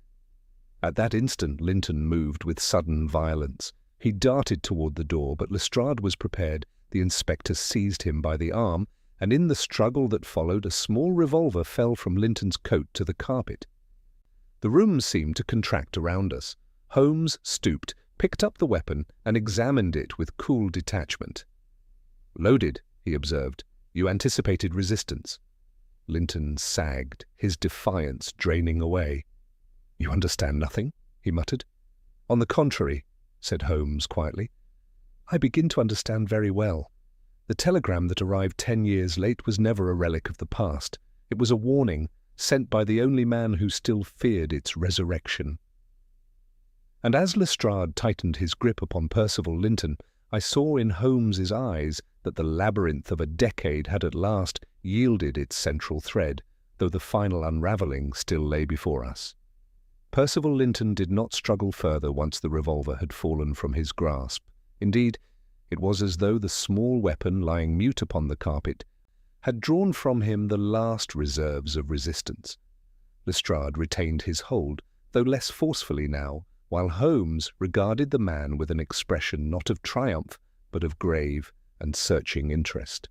At that instant, Linton moved with sudden violence. He darted toward the door, but Lestrade was prepared. The inspector seized him by the arm, and in the struggle that followed, a small revolver fell from Linton's coat to the carpet. The room seemed to contract around us. Holmes stooped, picked up the weapon, and examined it with cool detachment. "Loaded," he observed. "You anticipated resistance." Linton sagged, his defiance draining away. "You understand nothing?" he muttered. "On the contrary," said Holmes quietly, "I begin to understand very well. The telegram that arrived 10 years late was never a relic of the past. It was a warning, sent by the only man who still feared its resurrection." And as Lestrade tightened his grip upon Percival Linton, I saw in Holmes's eyes that the labyrinth of a decade had at last yielded its central thread, though the final unravelling still lay before us. Percival Linton did not struggle further once the revolver had fallen from his grasp. Indeed, it was as though the small weapon lying mute upon the carpet had drawn from him the last reserves of resistance. Lestrade retained his hold, though less forcefully now, while Holmes regarded the man with an expression not of triumph, but of grave and searching interest.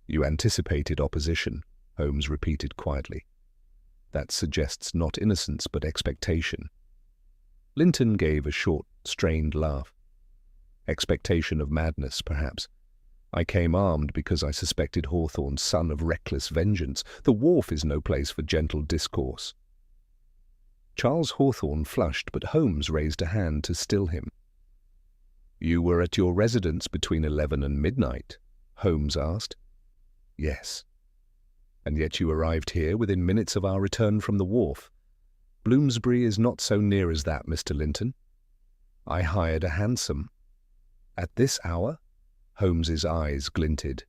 "You anticipated opposition," Holmes repeated quietly. "That suggests not innocence, but expectation." Linton gave a short, strained laugh. "Expectation of madness, perhaps. I came armed because I suspected Hawthorne's son of reckless vengeance. The wharf is no place for gentle discourse." Charles Hawthorne flushed, but Holmes raised a hand to still him. "You were at your residence between 11 and midnight?" Holmes asked. "Yes." "And yet you arrived here within minutes of our return from the wharf. Bloomsbury is not so near as that, Mr. Linton. I hired a hansom." "At this hour?" Holmes's eyes glinted.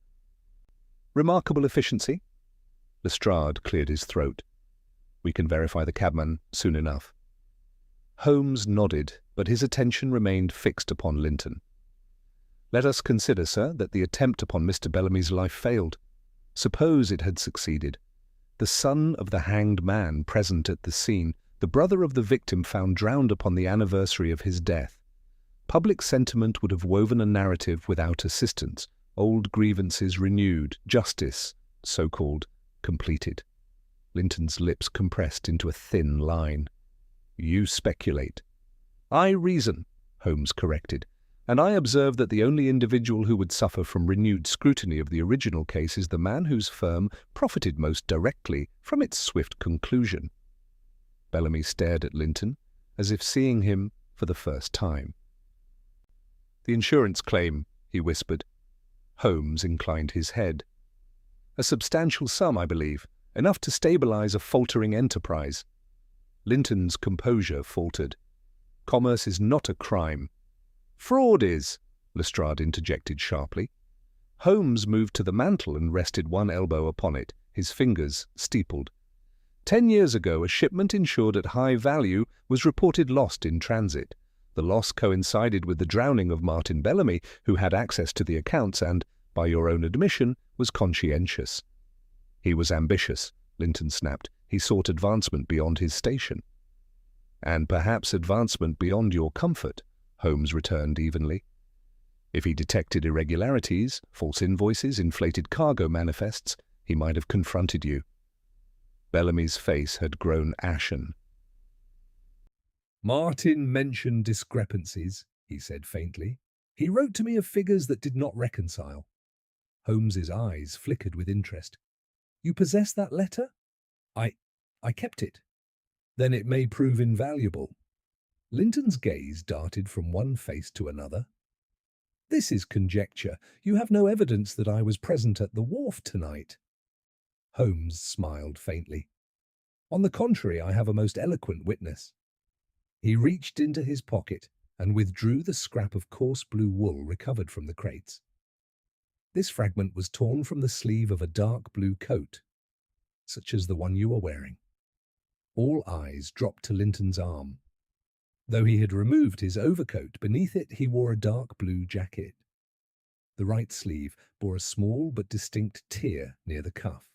"Remarkable efficiency." Lestrade cleared his throat. "We can verify the cabman soon enough." Holmes nodded, but his attention remained fixed upon Linton. "Let us consider, sir, that the attempt upon Mr. Bellamy's life failed. Suppose it had succeeded. The son of the hanged man present at the scene, the brother of the victim found drowned upon the anniversary of his death. Public sentiment would have woven a narrative without assistance, old grievances renewed, justice, so-called, completed." Linton's lips compressed into a thin line. "You speculate." "I reason," Holmes corrected, "and I observe that the only individual who would suffer from renewed scrutiny of the original case is the man whose firm profited most directly from its swift conclusion." Bellamy stared at Linton, as if seeing him for the first time. "The insurance claim," he whispered. Holmes inclined his head. "A substantial sum, I believe, enough to stabilize a faltering enterprise." Linton's composure faltered. "Commerce is not a crime." "Fraud is," Lestrade interjected sharply. Holmes moved to the mantel and rested one elbow upon it, his fingers steepled. 10 years ago, a shipment insured at high value was reported lost in transit. The loss coincided with the drowning of Martin Bellamy, who had access to the accounts and, by your own admission, was conscientious. "He was ambitious," Linton snapped. "He sought advancement beyond his station." "And perhaps advancement beyond your comfort," Holmes returned evenly. "If he detected irregularities, false invoices, inflated cargo manifests, he might have confronted you." Bellamy's face had grown ashen. "Martin mentioned discrepancies," he said faintly. "He wrote to me of figures that did not reconcile." Holmes's eyes flickered with interest. "You possess that letter?" I kept it." "Then it may prove invaluable." Linton's gaze darted from one face to another. "This is conjecture. You have no evidence that I was present at the wharf tonight." Holmes smiled faintly. "On the contrary, I have a most eloquent witness." He reached into his pocket and withdrew the scrap of coarse blue wool recovered from the crates. This fragment was torn from the sleeve of a dark blue coat, such as the one you are wearing. All eyes dropped to Linton's arm. Though he had removed his overcoat, beneath it he wore a dark blue jacket. The right sleeve bore a small but distinct tear near the cuff.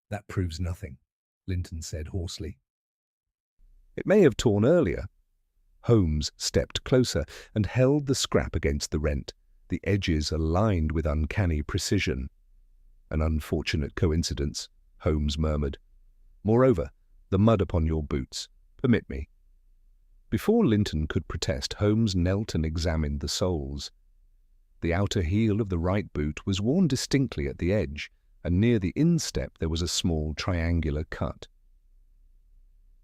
"That proves nothing," Linton said hoarsely. It may have torn earlier. Holmes stepped closer and held the scrap against the rent, the edges aligned with uncanny precision. An unfortunate coincidence, Holmes murmured. Moreover, the mud upon your boots. Permit me. Before Linton could protest, Holmes knelt and examined the soles. The outer heel of the right boot was worn distinctly at the edge, and near the instep there was a small triangular cut.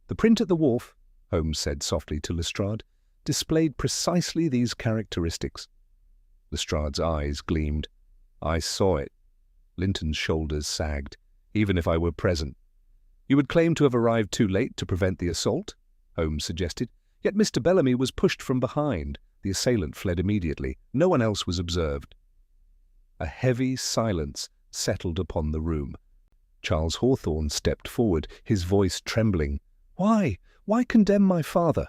The print at the wharf, Holmes said softly to Lestrade, displayed precisely these characteristics. Lestrade's eyes gleamed. I saw it. Linton's shoulders sagged. Even if I were present. You would claim to have arrived too late to prevent the assault, Holmes suggested. Yet Mr. Bellamy was pushed from behind. The assailant fled immediately. No one else was observed. A heavy silence settled upon the room. Charles Hawthorne stepped forward, his voice trembling. Why? Why condemn my father?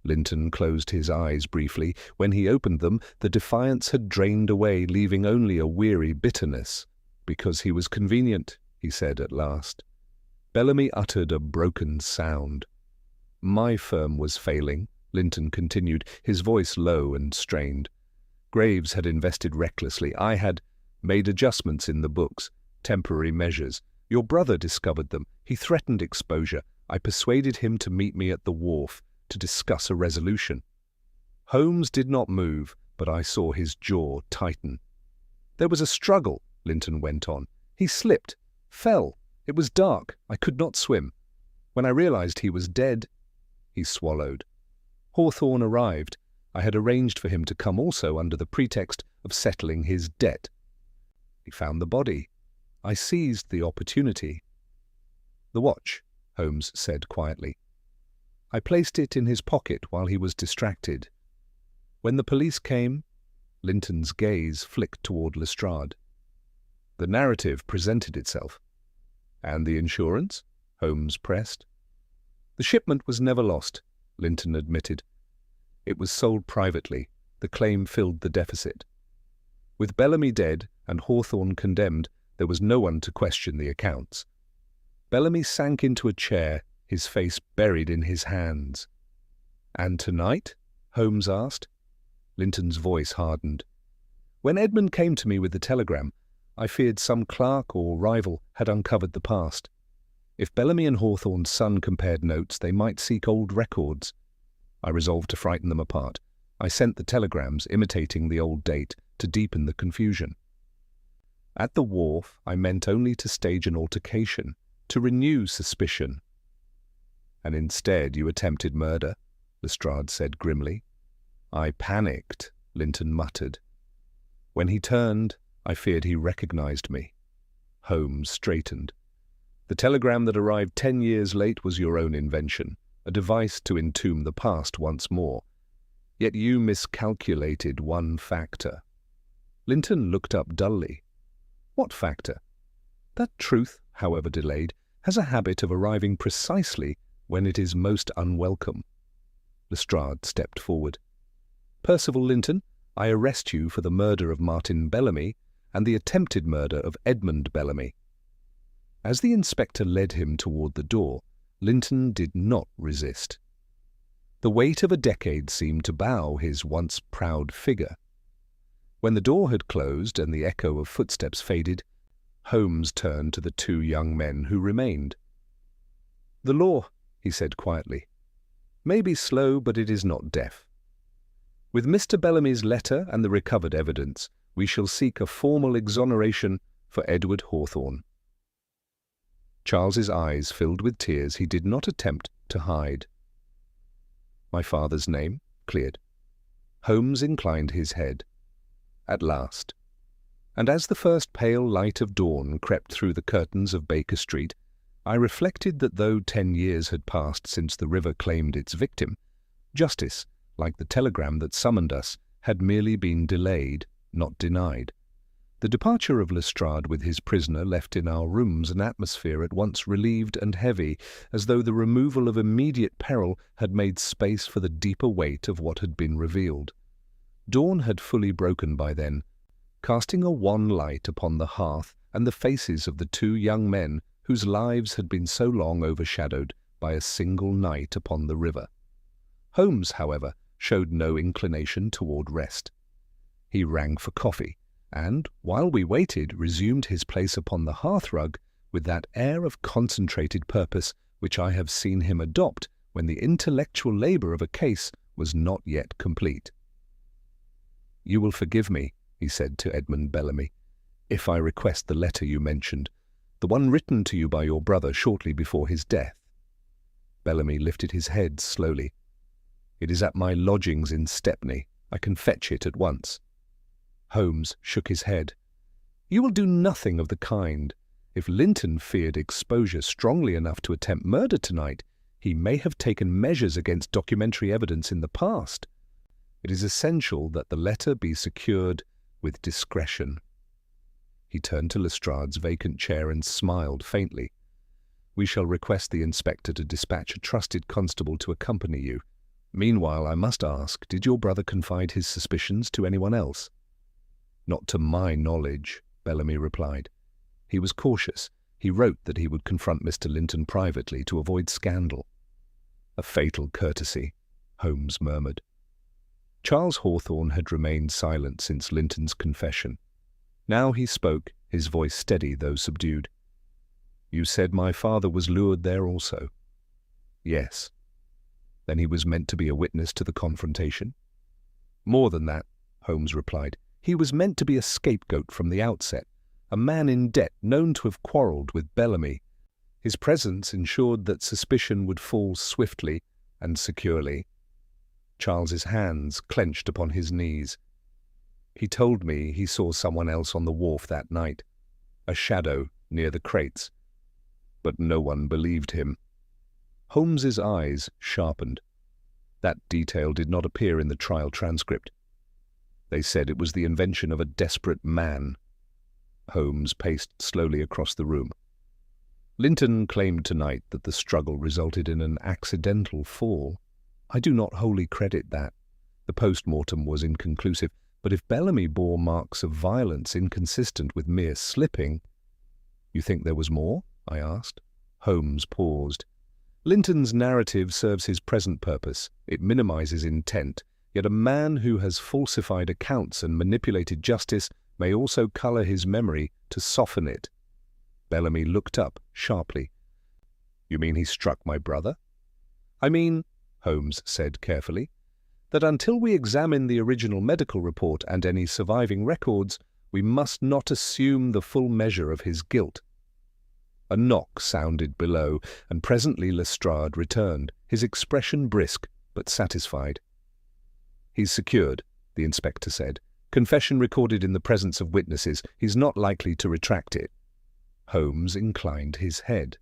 Linton closed his eyes briefly. When he opened them, the defiance had drained away, leaving only a weary bitterness. Because he was convenient, he said at last. Bellamy uttered a broken sound. My firm was failing, Linton continued, his voice low and strained. Graves had invested recklessly. I had made adjustments in the books, temporary measures. Your brother discovered them. He threatened exposure. I persuaded him to meet me at the wharf to discuss a resolution. Holmes did not move, but I saw his jaw tighten. There was a struggle, Linton went on. He slipped, fell. It was dark. I could not swim. When I realized he was dead, he swallowed. Hawthorne arrived. I had arranged for him to come also under the pretext of settling his debt. He found the body. I seized the opportunity. The watch, Holmes said quietly. I placed it in his pocket while he was distracted. When the police came, Linton's gaze flicked toward Lestrade. The narrative presented itself. And the insurance? Holmes pressed. The shipment was never lost, Linton admitted. It was sold privately. The claim filled the deficit. With Bellamy dead and Hawthorne condemned, there was no one to question the accounts. Bellamy sank into a chair, his face buried in his hands. And tonight? Holmes asked. Linton's voice hardened. When Edmund came to me with the telegram, I feared some clerk or rival had uncovered the past. If Bellamy and Hawthorne's son compared notes, they might seek old records. I resolved to frighten them apart. I sent the telegrams, imitating the old date, to deepen the confusion. At the wharf, I meant only to stage an altercation, to renew suspicion. And instead you attempted murder, Lestrade said grimly. I panicked, Linton muttered. When he turned, I feared he recognized me. Holmes straightened. The telegram that arrived 10 years late was your own invention, a device to entomb the past once more. Yet you miscalculated one factor. Linton looked up dully. What factor? That truth, however delayed, has a habit of arriving precisely when it is most unwelcome. Lestrade stepped forward. Percival Linton, I arrest you for the murder of Martin Bellamy and the attempted murder of Edmund Bellamy. As the inspector led him toward the door, Linton did not resist. The weight of a decade seemed to bow his once proud figure. When the door had closed and the echo of footsteps faded, Holmes turned to the two young men who remained. The law, he said quietly, may be slow, but it is not deaf. With Mr. Bellamy's letter and the recovered evidence, we shall seek a formal exoneration for Edward Hawthorne. Charles's eyes filled with tears he did not attempt to hide. My father's name cleared. Holmes inclined his head. At last. And as the first pale light of dawn crept through the curtains of Baker Street, I reflected that though 10 years had passed since the river claimed its victim, justice, like the telegram that summoned us, had merely been delayed, not denied. The departure of Lestrade with his prisoner left in our rooms an atmosphere at once relieved and heavy, as though the removal of immediate peril had made space for the deeper weight of what had been revealed. Dawn had fully broken by then, casting a wan light upon the hearth and the faces of the two young men whose lives had been so long overshadowed by a single night upon the river. Holmes, however, showed no inclination toward rest. He rang for coffee, and, while we waited, resumed his place upon the hearthrug with that air of concentrated purpose which I have seen him adopt when the intellectual labour of a case was not yet complete. "You will forgive me," he said to Edmund Bellamy, "if I request the letter you mentioned, the one written to you by your brother shortly before his death." Bellamy lifted his head slowly. "It is at my lodgings in Stepney. I can fetch it at once." Holmes shook his head. "You will do nothing of the kind. If Linton feared exposure strongly enough to attempt murder tonight, he may have taken measures against documentary evidence in the past. It is essential that the letter be secured with discretion." He turned to Lestrade's vacant chair and smiled faintly. "We shall request the inspector to dispatch a trusted constable to accompany you. Meanwhile, I must ask, did your brother confide his suspicions to anyone else?" "Not to my knowledge," Bellamy replied. "He was cautious. He wrote that he would confront Mr. Linton privately to avoid scandal." "A fatal courtesy," Holmes murmured. Charles Hawthorne had remained silent since Linton's confession. Now he spoke, his voice steady though subdued. "You said my father was lured there also?" "Yes." "Then he was meant to be a witness to the confrontation?" "More than that," Holmes replied. "He was meant to be a scapegoat from the outset, a man in debt known to have quarrelled with Bellamy. His presence ensured that suspicion would fall swiftly and securely." Charles's hands clenched upon his knees. "He told me he saw someone else on the wharf that night, a shadow near the crates. But no one believed him." Holmes's eyes sharpened. "That detail did not appear in the trial transcript. They said it was the invention of a desperate man." Holmes paced slowly across the room. "Linton claimed tonight that the struggle resulted in an accidental fall. I do not wholly credit that. The post-mortem was inconclusive, but if Bellamy bore marks of violence inconsistent with mere slipping—" "You think there was more?" I asked. Holmes paused. "Linton's narrative serves his present purpose. It minimizes intent, yet a man who has falsified accounts and manipulated justice may also color his memory to soften it." Bellamy looked up sharply. "You mean he struck my brother?" "I mean," Holmes said carefully, "that until we examine the original medical report and any surviving records, we must not assume the full measure of his guilt." A knock sounded below, and presently Lestrade returned, his expression brisk but satisfied. "He's secured," the inspector said. "Confession recorded in the presence of witnesses. He's not likely to retract it." Holmes inclined his head.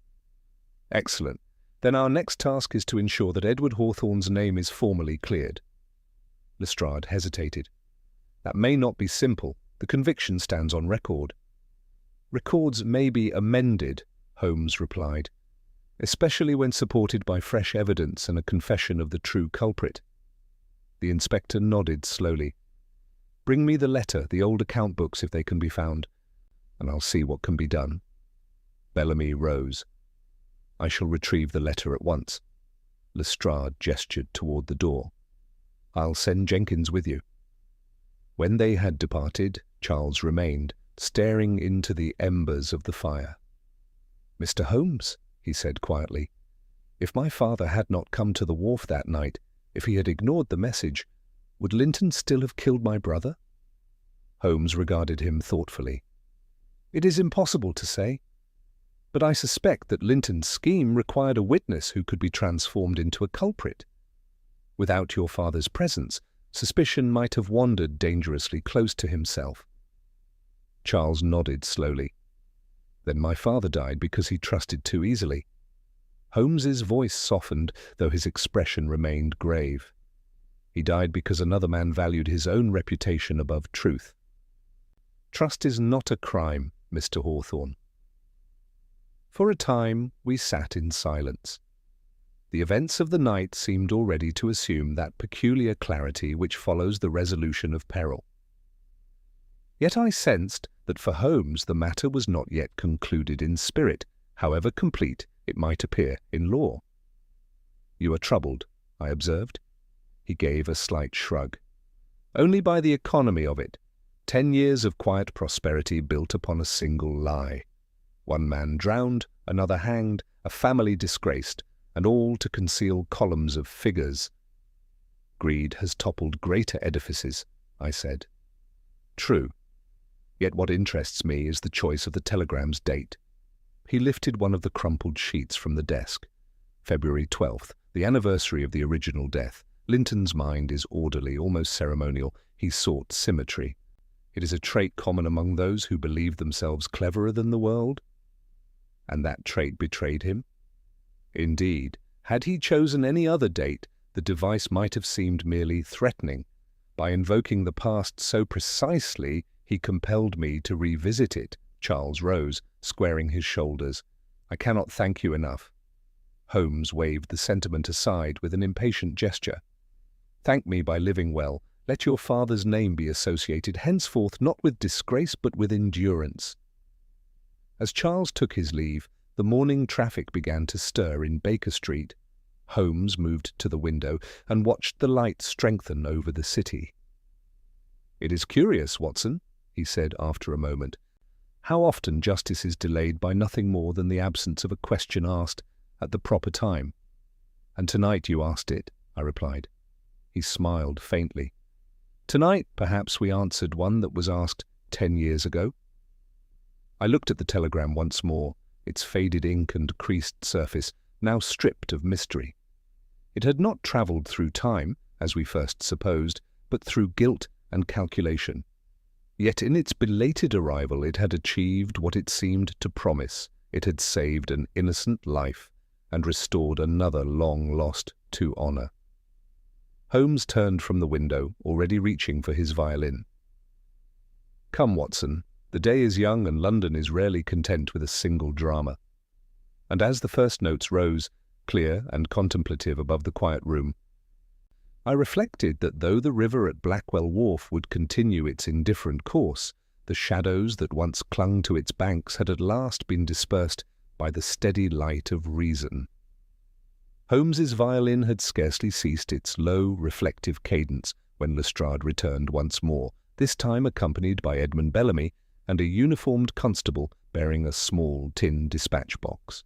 "Excellent. Then our next task is to ensure that Edward Hawthorne's name is formally cleared." Lestrade hesitated. "That may not be simple. The conviction stands on record." "Records may be amended," Holmes replied, "especially when supported by fresh evidence and a confession of the true culprit." The inspector nodded slowly. "Bring me the letter, the old account books if they can be found, and I'll see what can be done." Bellamy rose. "I shall retrieve the letter at once." Lestrade gestured toward the door. "I'll send Jenkins with you." When they had departed, Charles remained, staring into the embers of the fire. "Mr. Holmes," he said quietly, "if my father had not come to the wharf that night, if he had ignored the message, would Linton still have killed my brother?" Holmes regarded him thoughtfully. "It is impossible to say. But I suspect that Linton's scheme required a witness who could be transformed into a culprit. Without your father's presence, suspicion might have wandered dangerously close to himself." Charles nodded slowly. "Then my father died because he trusted too easily." Holmes's voice softened, though his expression remained grave. "He died because another man valued his own reputation above truth. Trust is not a crime, Mr. Hawthorne." For a time we sat in silence. The events of the night seemed already to assume that peculiar clarity which follows the resolution of peril. Yet I sensed that for Holmes the matter was not yet concluded in spirit, however complete it might appear in law. You are troubled, I observed. He gave a slight shrug. Only by the economy of it. 10 years of quiet prosperity built upon a single lie. One man drowned, another hanged, a family disgraced, and all to conceal columns of figures. Greed has toppled greater edifices, I said. True. Yet what interests me is the choice of the telegram's date. He lifted one of the crumpled sheets from the desk. February 12th, the anniversary of the original death. Linton's mind is orderly, almost ceremonial. He sought symmetry. It is a trait common among those who believe themselves cleverer than the world. And that trait betrayed him? Indeed, had he chosen any other date, the device might have seemed merely threatening. By invoking the past so precisely, he compelled me to revisit it. Charles rose, squaring his shoulders. I cannot thank you enough. Holmes waved the sentiment aside with an impatient gesture. Thank me by living well. Let your father's name be associated henceforth not with disgrace but with endurance. As Charles took his leave, the morning traffic began to stir in Baker Street. Holmes moved to the window and watched the light strengthen over the city. It is curious, Watson, he said after a moment, how often justice is delayed by nothing more than the absence of a question asked at the proper time. And tonight you asked it, I replied. He smiled faintly. Tonight, perhaps, we answered one that was asked 10 years ago. I looked at the telegram once more, its faded ink and creased surface now stripped of mystery. It had not travelled through time, as we first supposed, but through guilt and calculation. Yet in its belated arrival it had achieved what it seemed to promise. It had saved an innocent life and restored another long lost to honour. Holmes turned from the window, already reaching for his violin. Come, Watson, the day is young and London is rarely content with a single drama. And as the first notes rose, clear and contemplative above the quiet room, I reflected that though the river at Blackwell Wharf would continue its indifferent course, the shadows that once clung to its banks had at last been dispersed by the steady light of reason. Holmes's violin had scarcely ceased its low, reflective cadence when Lestrade returned once more, this time accompanied by Edmund Bellamy and a uniformed constable bearing a small tin dispatch box.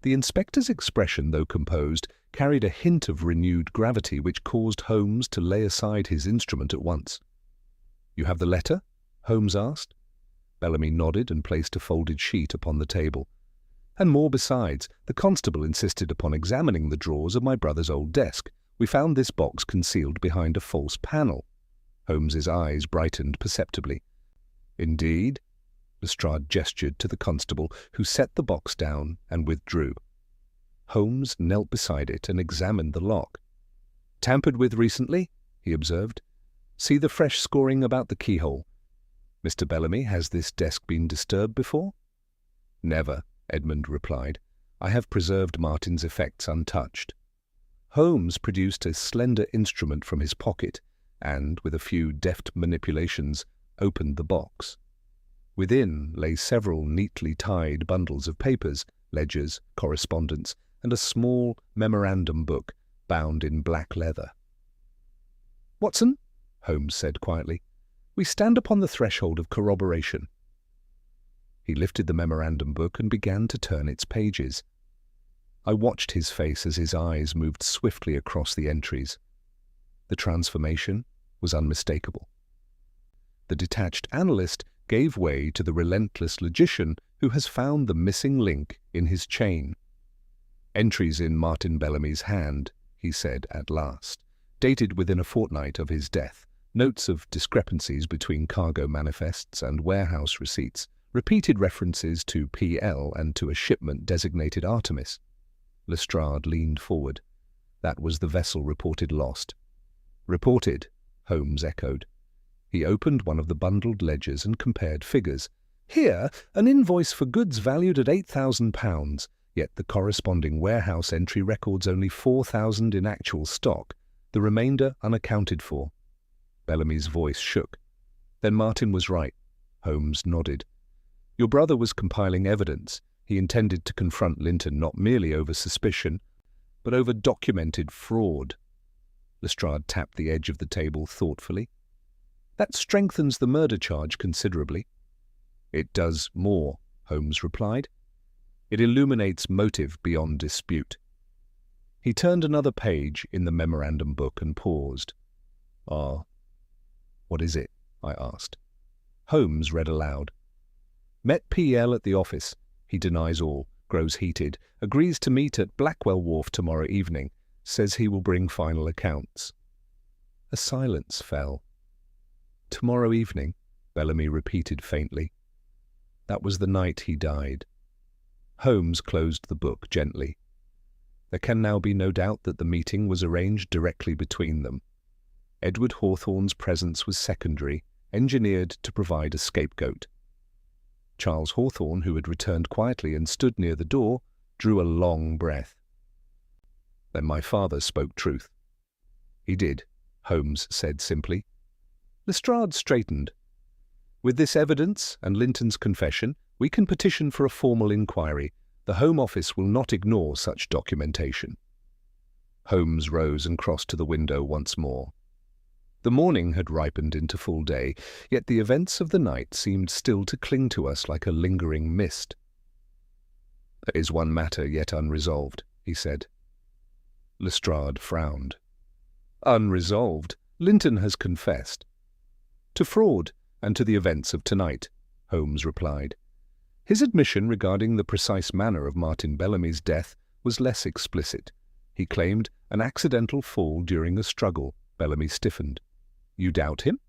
The inspector's expression, though composed, carried a hint of renewed gravity which caused Holmes to lay aside his instrument at once. "You have the letter?" Holmes asked. Bellamy nodded and placed a folded sheet upon the table. "And more besides. The constable insisted upon examining the drawers of my brother's old desk. We found this box concealed behind a false panel." Holmes's eyes brightened perceptibly. "Indeed?" Lestrade gestured to the constable, who set the box down and withdrew. Holmes knelt beside it and examined the lock. "Tampered with recently?" he observed. "See the fresh scoring about the keyhole. Mr. Bellamy, has this desk been disturbed before?" "Never," Edmund replied. "I have preserved Martin's effects untouched." Holmes produced a slender instrument from his pocket and, with a few deft manipulations, opened the box. Within lay several neatly tied bundles of papers, ledgers, correspondence, and a small memorandum book bound in black leather. "Watson," Holmes said quietly, "we stand upon the threshold of corroboration." He lifted the memorandum book and began to turn its pages. I watched his face as his eyes moved swiftly across the entries. The transformation was unmistakable. The detached analyst gave way to the relentless logician who has found the missing link in his chain. "Entries in Martin Bellamy's hand," he said at last, "dated within a fortnight of his death. Notes of discrepancies between cargo manifests and warehouse receipts. Repeated references to P.L. and to a shipment designated Artemis." Lestrade leaned forward. "That was the vessel reported lost." "Reported," Holmes echoed. He opened one of the bundled ledgers and compared figures. "Here, an invoice for goods valued at £8,000, yet the corresponding warehouse entry records only 4,000 in actual stock, the remainder unaccounted for." Bellamy's voice shook. "Then Martin was right." Holmes nodded. "Your brother was compiling evidence. He intended to confront Linton not merely over suspicion, but over documented fraud. Lestrade tapped the edge of the table thoughtfully. That strengthens the murder charge considerably. It does more, Holmes replied. It illuminates motive beyond dispute. He turned another page in the memorandum book and paused. "Ah, what is it?" I asked. Holmes read aloud. "Met PL at the office. He denies all, grows heated, agrees to meet at Blackwell Wharf tomorrow evening, says he will bring final accounts." A silence fell. "Tomorrow evening," Bellamy repeated faintly. "That was the night he died." Holmes closed the book gently. There can now be no doubt that the meeting was arranged directly between them. Edward Hawthorne's presence was secondary, engineered to provide a scapegoat. Charles Hawthorne, who had returned quietly and stood near the door, drew a long breath. "Then my father spoke truth." "He did," Holmes said simply. Lestrade straightened. "With this evidence and Linton's confession, we can petition for a formal inquiry. The Home Office will not ignore such documentation." Holmes rose and crossed to the window once more. The morning had ripened into full day, yet the events of the night seemed still to cling to us like a lingering mist. "There is one matter yet unresolved," he said. Lestrade frowned. "Unresolved? Linton has confessed." "To fraud and to the events of tonight," Holmes replied. His admission regarding the precise manner of Martin Bellamy's death was less explicit. He claimed an accidental fall during a struggle. Bellamy stiffened. "You doubt him?"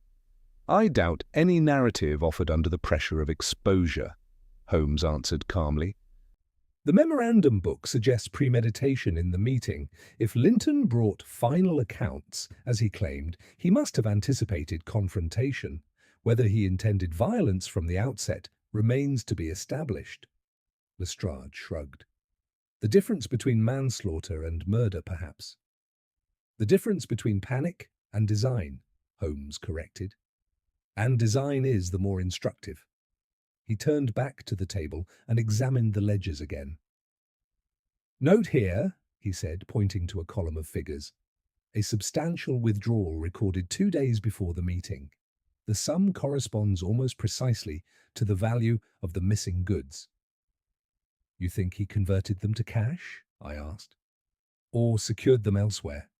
"I doubt any narrative offered under the pressure of exposure," Holmes answered calmly. "The memorandum book suggests premeditation in the meeting. If Linton brought final accounts, as he claimed, he must have anticipated confrontation. Whether he intended violence from the outset remains to be established." Lestrade shrugged. "The difference between manslaughter and murder, perhaps." "The difference between panic and design," Holmes corrected. "And design is the more instructive." He turned back to the table and examined the ledgers again. "Note here," he said, pointing to a column of figures, "a substantial withdrawal recorded 2 days before the meeting. The sum corresponds almost precisely to the value of the missing goods." "You think he converted them to cash?" I asked. "Or secured them elsewhere?"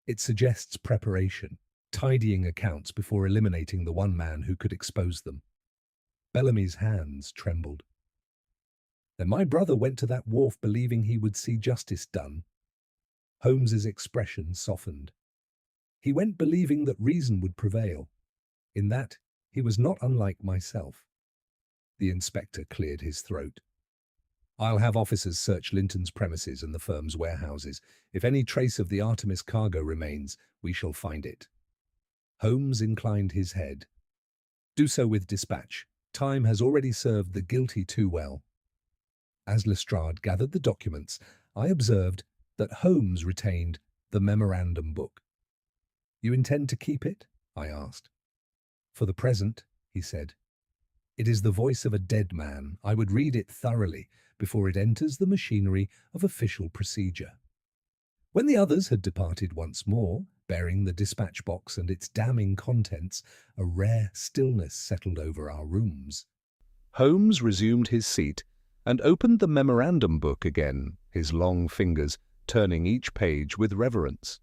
"It suggests preparation, tidying accounts before eliminating the one man who could expose them." Bellamy's hands trembled. "Then my brother went to that wharf believing he would see justice done." Holmes's expression softened. "He went believing that reason would prevail. In that, he was not unlike myself." The inspector cleared his throat. "I'll have officers search Linton's premises and the firm's warehouses. If any trace of the Artemis cargo remains, we shall find it." Holmes inclined his head. "Do so with dispatch. Time has already served the guilty too well." As Lestrade gathered the documents, I observed that Holmes retained the memorandum book. "You intend to keep it?" I asked. "For the present," he said. "It is the voice of a dead man. I would read it thoroughly before it enters the machinery of official procedure." When the others had departed once more, bearing the dispatch box and its damning contents, a rare stillness settled over our rooms. Holmes resumed his seat and opened the memorandum book again, his long fingers turning each page with reverence.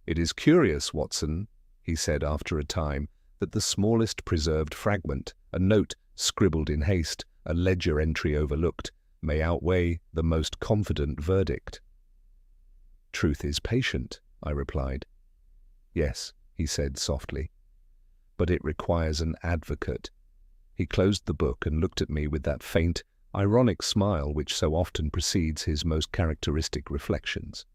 "It is curious, Watson," he said after a time, "that the smallest preserved fragment, a note scribbled in haste, a ledger entry overlooked, may outweigh the most confident verdict." "Truth is patient," I replied. "Yes," he said softly, "but it requires an advocate." He closed the book and looked at me with that faint, ironic smile which so often precedes his most characteristic reflections.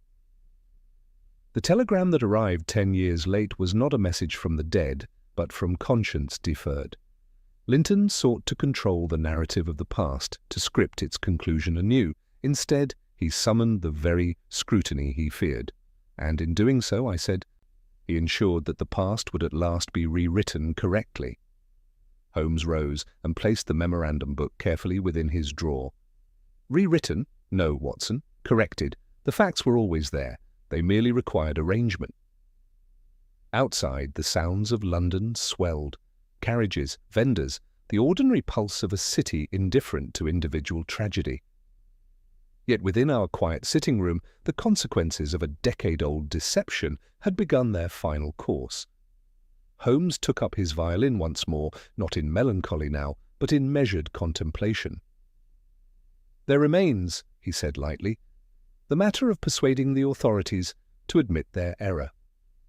The telegram that arrived 10 years late was not a message from the dead, but from conscience deferred. Linton sought to control the narrative of the past, to script its conclusion anew. Instead, he summoned the very scrutiny he feared. And in doing so, I said, he ensured that the past would at last be rewritten correctly. Holmes rose and placed the memorandum book carefully within his drawer. "Rewritten? No, Watson. Corrected. The facts were always there. They merely required arrangement. Outside, the sounds of London swelled. Carriages, vendors, the ordinary pulse of a city indifferent to individual tragedy. Yet within our quiet sitting room, the consequences of a decade-old deception had begun their final course. Holmes took up his violin once more, not in melancholy now, but in measured contemplation. "There remains," he said lightly, "the matter of persuading the authorities to admit their error.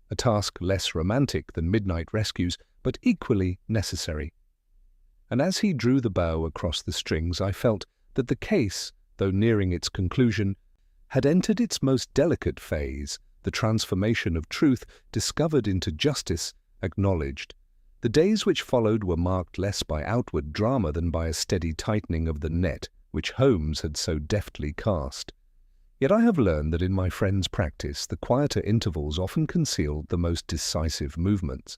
A task less romantic than midnight rescues, but equally necessary." And as he drew the bow across the strings, I felt that the case, though nearing its conclusion, had entered its most delicate phase, the transformation of truth discovered into justice acknowledged. The days which followed were marked less by outward drama than by a steady tightening of the net which Holmes had so deftly cast. Yet I have learned that in my friend's practice the quieter intervals often concealed the most decisive movements.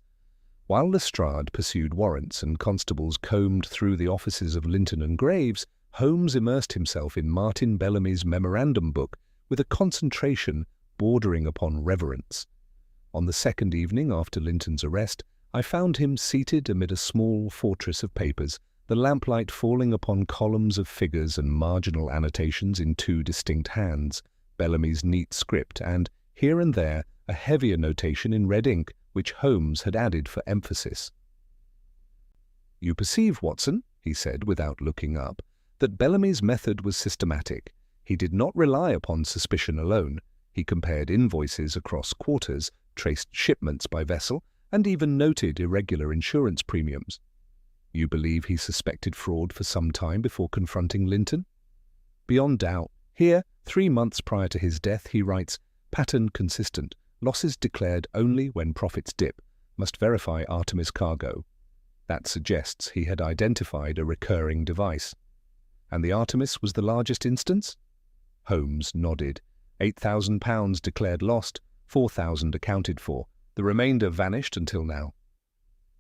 While Lestrade pursued warrants and constables combed through the offices of Linton and Graves, Holmes immersed himself in Martin Bellamy's memorandum book with a concentration bordering upon reverence. On the second evening after Linton's arrest, I found him seated amid a small fortress of papers, the lamplight falling upon columns of figures and marginal annotations in two distinct hands, Bellamy's neat script and, here and there, a heavier notation in red ink which Holmes had added for emphasis. "You perceive, Watson," he said without looking up, "that Bellamy's method was systematic. He did not rely upon suspicion alone. He compared invoices across quarters, traced shipments by vessel, and even noted irregular insurance premiums. You believe he suspected fraud for some time before confronting Linton?" "Beyond doubt. Here, 3 months prior to his death, he writes, 'Pattern consistent. Losses declared only when profits dip. Must verify Artemis cargo.' That suggests he had identified a recurring device." "And the Artemis was the largest instance?" Holmes nodded. £8,000 declared lost, 4,000 accounted for. The remainder vanished until now.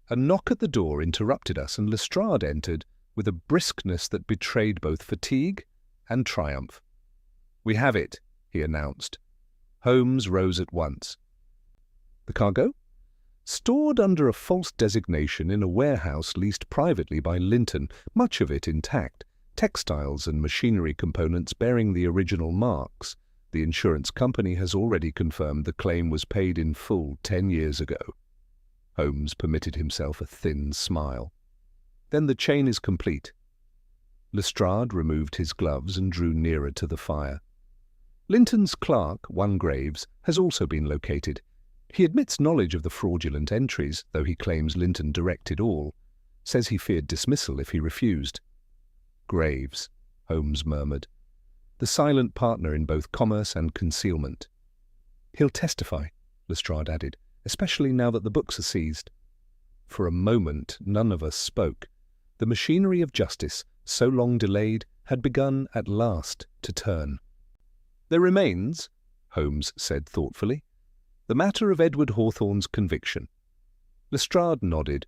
A knock at the door interrupted us, and Lestrade entered with a briskness that betrayed both fatigue and triumph. "We have it," he announced. Holmes rose at once. "The cargo?" "Stored under a false designation in a warehouse leased privately by Linton, much of it intact, textiles and machinery components bearing the original marks. The insurance company has already confirmed the claim was paid in full 10 years ago." Holmes permitted himself a thin smile. "Then the chain is complete." Lestrade removed his gloves and drew nearer to the fire. "Linton's clerk, one Graves, has also been located. He admits knowledge of the fraudulent entries, though he claims Linton directed all. Says he feared dismissal if he refused." "Graves," Holmes murmured. "The silent partner in both commerce and concealment." "He'll testify," Lestrade added, "especially now that the books are seized." For a moment none of us spoke. The machinery of justice, so long delayed, had begun at last to turn. "There remains," Holmes said thoughtfully, "the matter of Edward Hawthorne's conviction." Lestrade nodded.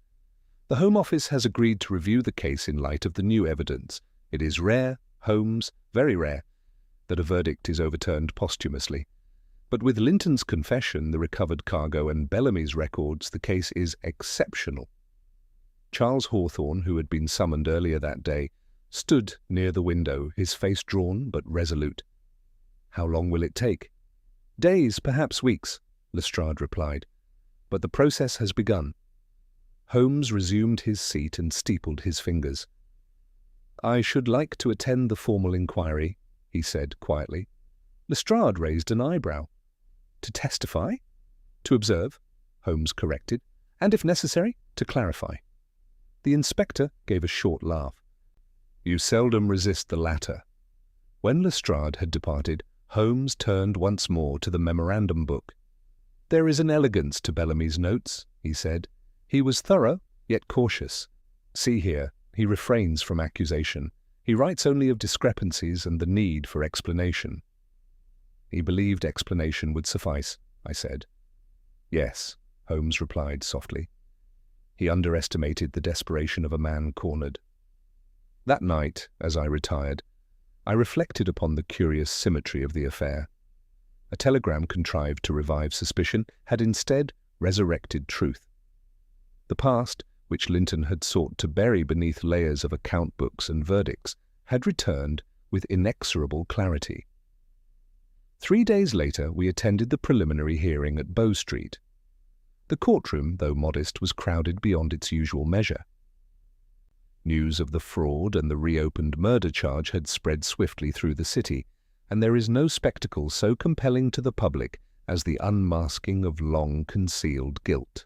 "The Home Office has agreed to review the case in light of the new evidence. It is rare, Holmes, very rare, that a verdict is overturned posthumously. But with Linton's confession, the recovered cargo, and Bellamy's records, the case is exceptional." Charles Hawthorne, who had been summoned earlier that day, stood near the window, his face drawn but resolute. "How long will it take?" "Days, perhaps weeks," Lestrade replied. "But the process has begun." Holmes resumed his seat and steepled his fingers. "I should like to attend the formal inquiry," he said quietly. Lestrade raised an eyebrow. "To testify?" "To observe," Holmes corrected, "and if necessary, to clarify." The inspector gave a short laugh. "You seldom resist the latter." When Lestrade had departed, Holmes turned once more to the memorandum book. "There is an elegance to Bellamy's notes," he said. "He was thorough, yet cautious. See here, he refrains from accusation. He writes only of discrepancies and the need for explanation." "He believed explanation would suffice," I said. "Yes," Holmes replied softly. He underestimated the desperation of a man cornered. That night, as I retired, I reflected upon the curious symmetry of the affair. A telegram contrived to revive suspicion had instead resurrected truth. The past, which Linton had sought to bury beneath layers of account books and verdicts, had returned with inexorable clarity. 3 days later, we attended the preliminary hearing at Bow Street. The courtroom, though modest, was crowded beyond its usual measure. News of the fraud and the reopened murder charge had spread swiftly through the city, and there is no spectacle so compelling to the public as the unmasking of long-concealed guilt.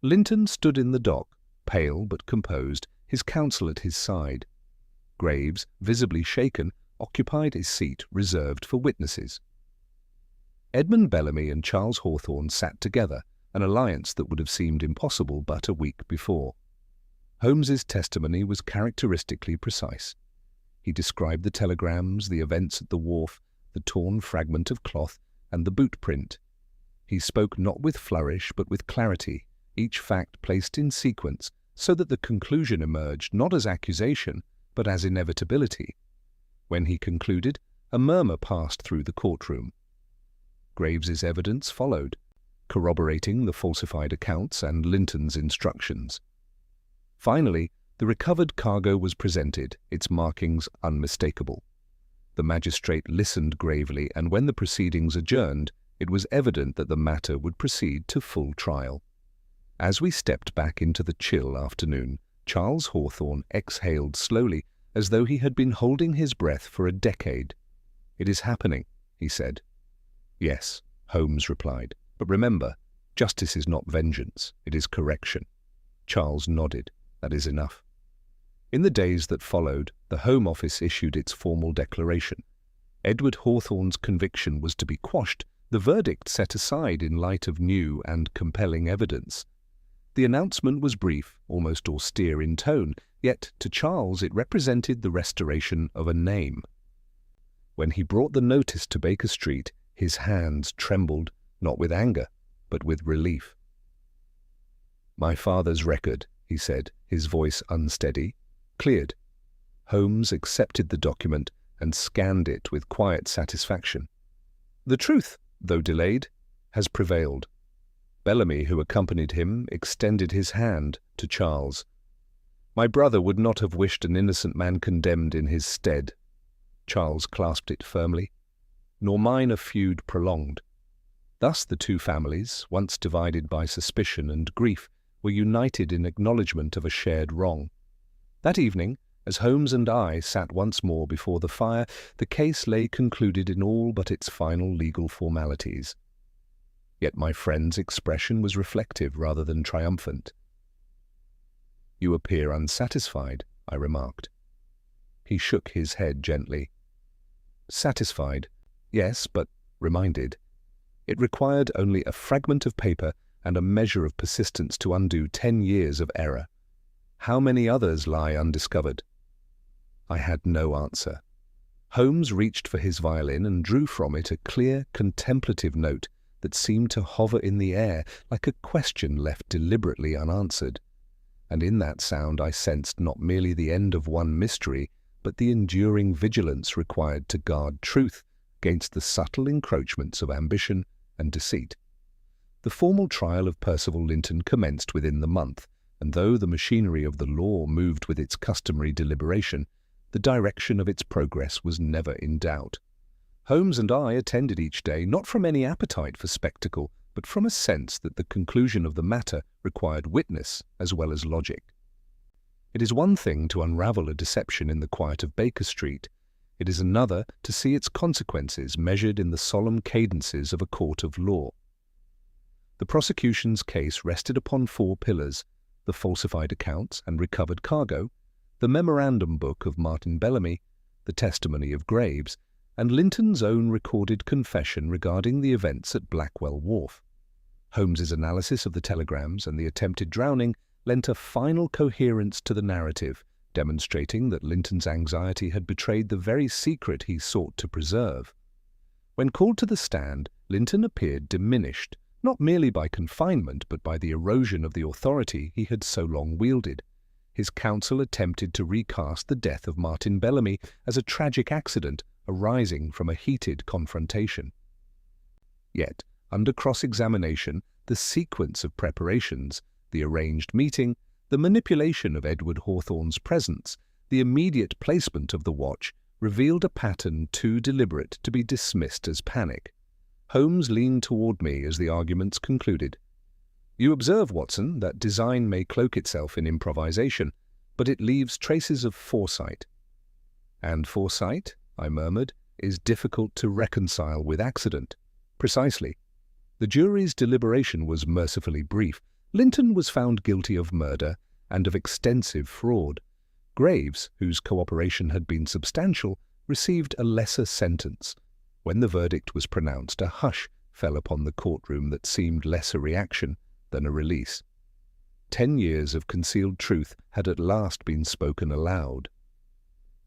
Linton stood in the dock, pale but composed, his counsel at his side. Graves, visibly shaken, occupied his seat reserved for witnesses. Edmund Bellamy and Charles Hawthorne sat together, an alliance that would have seemed impossible but a week before. Holmes's testimony was characteristically precise. He described the telegrams, the events at the wharf, the torn fragment of cloth, and the boot print. He spoke not with flourish but with clarity, each fact placed in sequence so that the conclusion emerged not as accusation but as inevitability. When he concluded, a murmur passed through the courtroom. Graves's evidence followed, corroborating the falsified accounts and Linton's instructions. Finally, the recovered cargo was presented, its markings unmistakable. The magistrate listened gravely, and when the proceedings adjourned, it was evident that the matter would proceed to full trial. As we stepped back into the chill afternoon, Charles Hawthorne exhaled slowly, as though he had been holding his breath for a decade. "It is happening," he said. "Yes," Holmes replied. "But remember, justice is not vengeance, it is correction." Charles nodded. "That is enough." In the days that followed, the Home Office issued its formal declaration. Edward Hawthorne's conviction was to be quashed, the verdict set aside in light of new and compelling evidence. The announcement was brief, almost austere in tone, yet to Charles it represented the restoration of a name. When he brought the notice to Baker Street, his hands trembled, not with anger, but with relief. "My father's record," he said, his voice unsteady, cleared. Holmes accepted the document and scanned it with quiet satisfaction. The truth, though delayed, has prevailed. Bellamy, who accompanied him, extended his hand to Charles. "My brother would not have wished an innocent man condemned in his stead." Charles clasped it firmly. "Nor mine a feud prolonged." Thus the two families, once divided by suspicion and grief, were united in acknowledgement of a shared wrong. That evening, as Holmes and I sat once more before the fire, the case lay concluded in all but its final legal formalities. Yet my friend's expression was reflective rather than triumphant. "You appear unsatisfied," I remarked. He shook his head gently. "Satisfied, yes, but reminded. It required only a fragment of paper and a measure of persistence to undo 10 years of error. How many others lie undiscovered?" I had no answer. Holmes reached for his violin and drew from it a clear, contemplative note that seemed to hover in the air like a question left deliberately unanswered. And in that sound I sensed not merely the end of one mystery, but the enduring vigilance required to guard truth against the subtle encroachments of ambition and deceit. The formal trial of Percival Linton commenced within the month, and though the machinery of the law moved with its customary deliberation, the direction of its progress was never in doubt. Holmes and I attended each day not from any appetite for spectacle, but from a sense that the conclusion of the matter required witness as well as logic. It is one thing to unravel a deception in the quiet of Baker Street. It is another to see its consequences measured in the solemn cadences of a court of law. The prosecution's case rested upon 4 pillars: the falsified accounts and recovered cargo, the memorandum book of Martin Bellamy, the testimony of Graves, and Linton's own recorded confession regarding the events at Blackwell Wharf. Holmes's analysis of the telegrams and the attempted drowning lent a final coherence to the narrative, demonstrating that Linton's anxiety had betrayed the very secret he sought to preserve. When called to the stand, Linton appeared diminished, not merely by confinement but by the erosion of the authority he had so long wielded. His counsel attempted to recast the death of Martin Bellamy as a tragic accident arising from a heated confrontation. Yet, under cross-examination, the sequence of preparations, the arranged meeting, the manipulation of Edward Hawthorne's presence, the immediate placement of the watch, revealed a pattern too deliberate to be dismissed as panic. Holmes leaned toward me as the arguments concluded. "You observe, Watson, that design may cloak itself in improvisation, but it leaves traces of foresight." "And foresight," I murmured, "is difficult to reconcile with accident." "Precisely. The jury's deliberation was mercifully brief. Linton was found guilty of murder and of extensive fraud. Graves, whose cooperation had been substantial, received a lesser sentence. When the verdict was pronounced, a hush fell upon the courtroom that seemed less a reaction than a release. 10 years of concealed truth had at last been spoken aloud.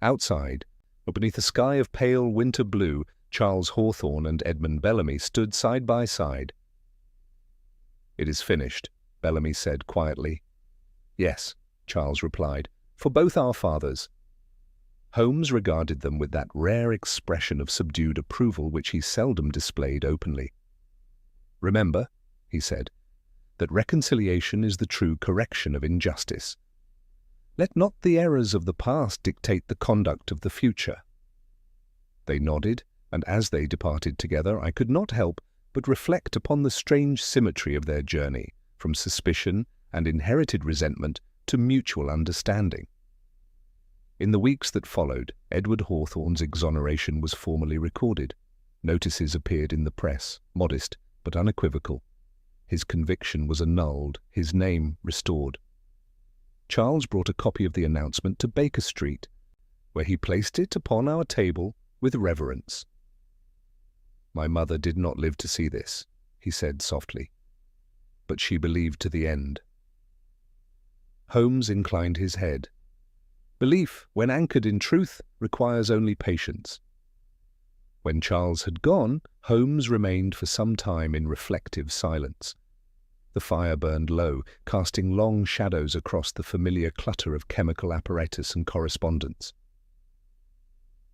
Outside, beneath a sky of pale winter blue, Charles Hawthorne and Edmund Bellamy stood side by side. "It is finished," Bellamy said quietly. "Yes," Charles replied, "for both our fathers." Holmes regarded them with that rare expression of subdued approval which he seldom displayed openly. "Remember," he said, "that reconciliation is the true correction of injustice. Let not the errors of the past dictate the conduct of the future." They nodded, and as they departed together, I could not help but reflect upon the strange symmetry of their journey, from suspicion and inherited resentment to mutual understanding. In the weeks that followed, Edward Hawthorne's exoneration was formally recorded. Notices appeared in the press, modest but unequivocal. His conviction was annulled, his name restored. Charles brought a copy of the announcement to Baker Street, where he placed it upon our table with reverence. "My mother did not live to see this," he said softly, "but she believed to the end." Holmes inclined his head. Belief, when anchored in truth, requires only patience. When Charles had gone, Holmes remained for some time in reflective silence. The fire burned low, casting long shadows across the familiar clutter of chemical apparatus and correspondence.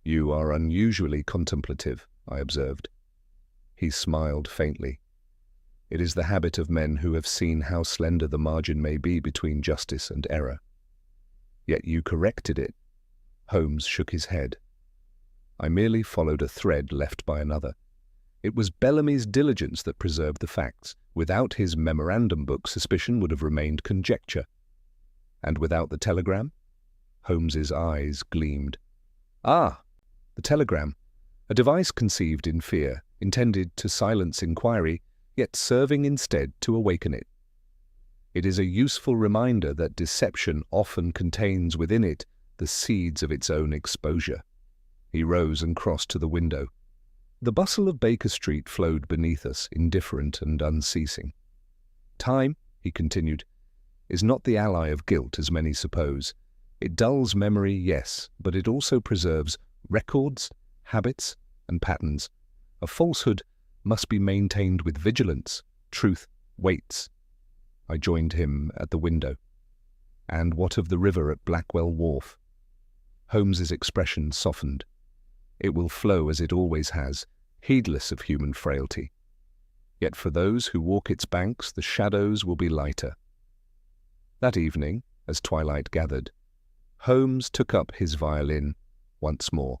"You are unusually contemplative," I observed. He smiled faintly. "It is the habit of men who have seen how slender the margin may be between justice and error." "Yet you corrected it." Holmes shook his head. "I merely followed a thread left by another. It was Bellamy's diligence that preserved the facts. Without his memorandum book, suspicion would have remained conjecture." "And without the telegram?" Holmes's eyes gleamed. "Ah, the telegram. A device conceived in fear, intended to silence inquiry, yet serving instead to awaken it. It is a useful reminder that deception often contains within it the seeds of its own exposure." He rose and crossed to the window. The bustle of Baker Street flowed beneath us, indifferent and unceasing. "Time," he continued, "is not the ally of guilt, as many suppose. It dulls memory, yes, but it also preserves records, habits, and patterns. A falsehood must be maintained with vigilance. Truth waits." I joined him at the window. "And what of the river at Blackwell Wharf?" Holmes's expression softened. "It will flow as it always has, heedless of human frailty. Yet for those who walk its banks, the shadows will be lighter." That evening, as twilight gathered, Holmes took up his violin once more.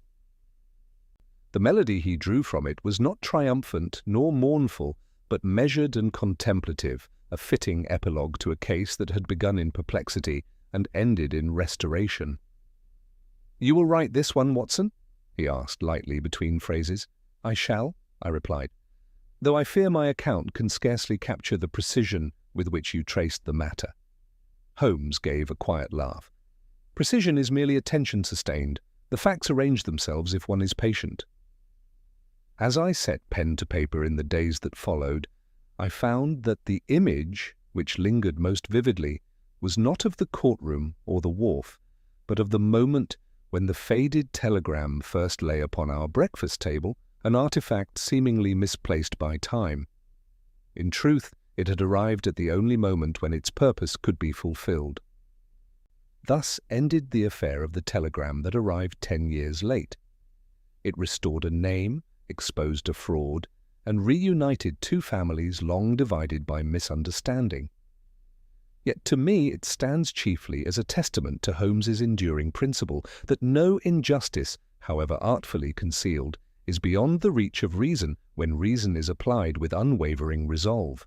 The melody he drew from it was not triumphant nor mournful, but measured and contemplative, a fitting epilogue to a case that had begun in perplexity and ended in restoration. "You will write this one, Watson?" he asked lightly between phrases. "I shall," I replied, "though I fear my account can scarcely capture the precision with which you traced the matter." Holmes gave a quiet laugh. "Precision is merely attention sustained. The facts arrange themselves if one is patient." As I set pen to paper in the days that followed, I found that the image which lingered most vividly was not of the courtroom or the wharf, but of the moment when the faded telegram first lay upon our breakfast table, an artifact seemingly misplaced by time. In truth, it had arrived at the only moment when its purpose could be fulfilled. Thus ended the affair of the telegram that arrived 10 years late. It restored a name, exposed a fraud, and reunited two families long divided by misunderstanding. Yet to me it stands chiefly as a testament to Holmes's enduring principle that no injustice, however artfully concealed, is beyond the reach of reason when reason is applied with unwavering resolve.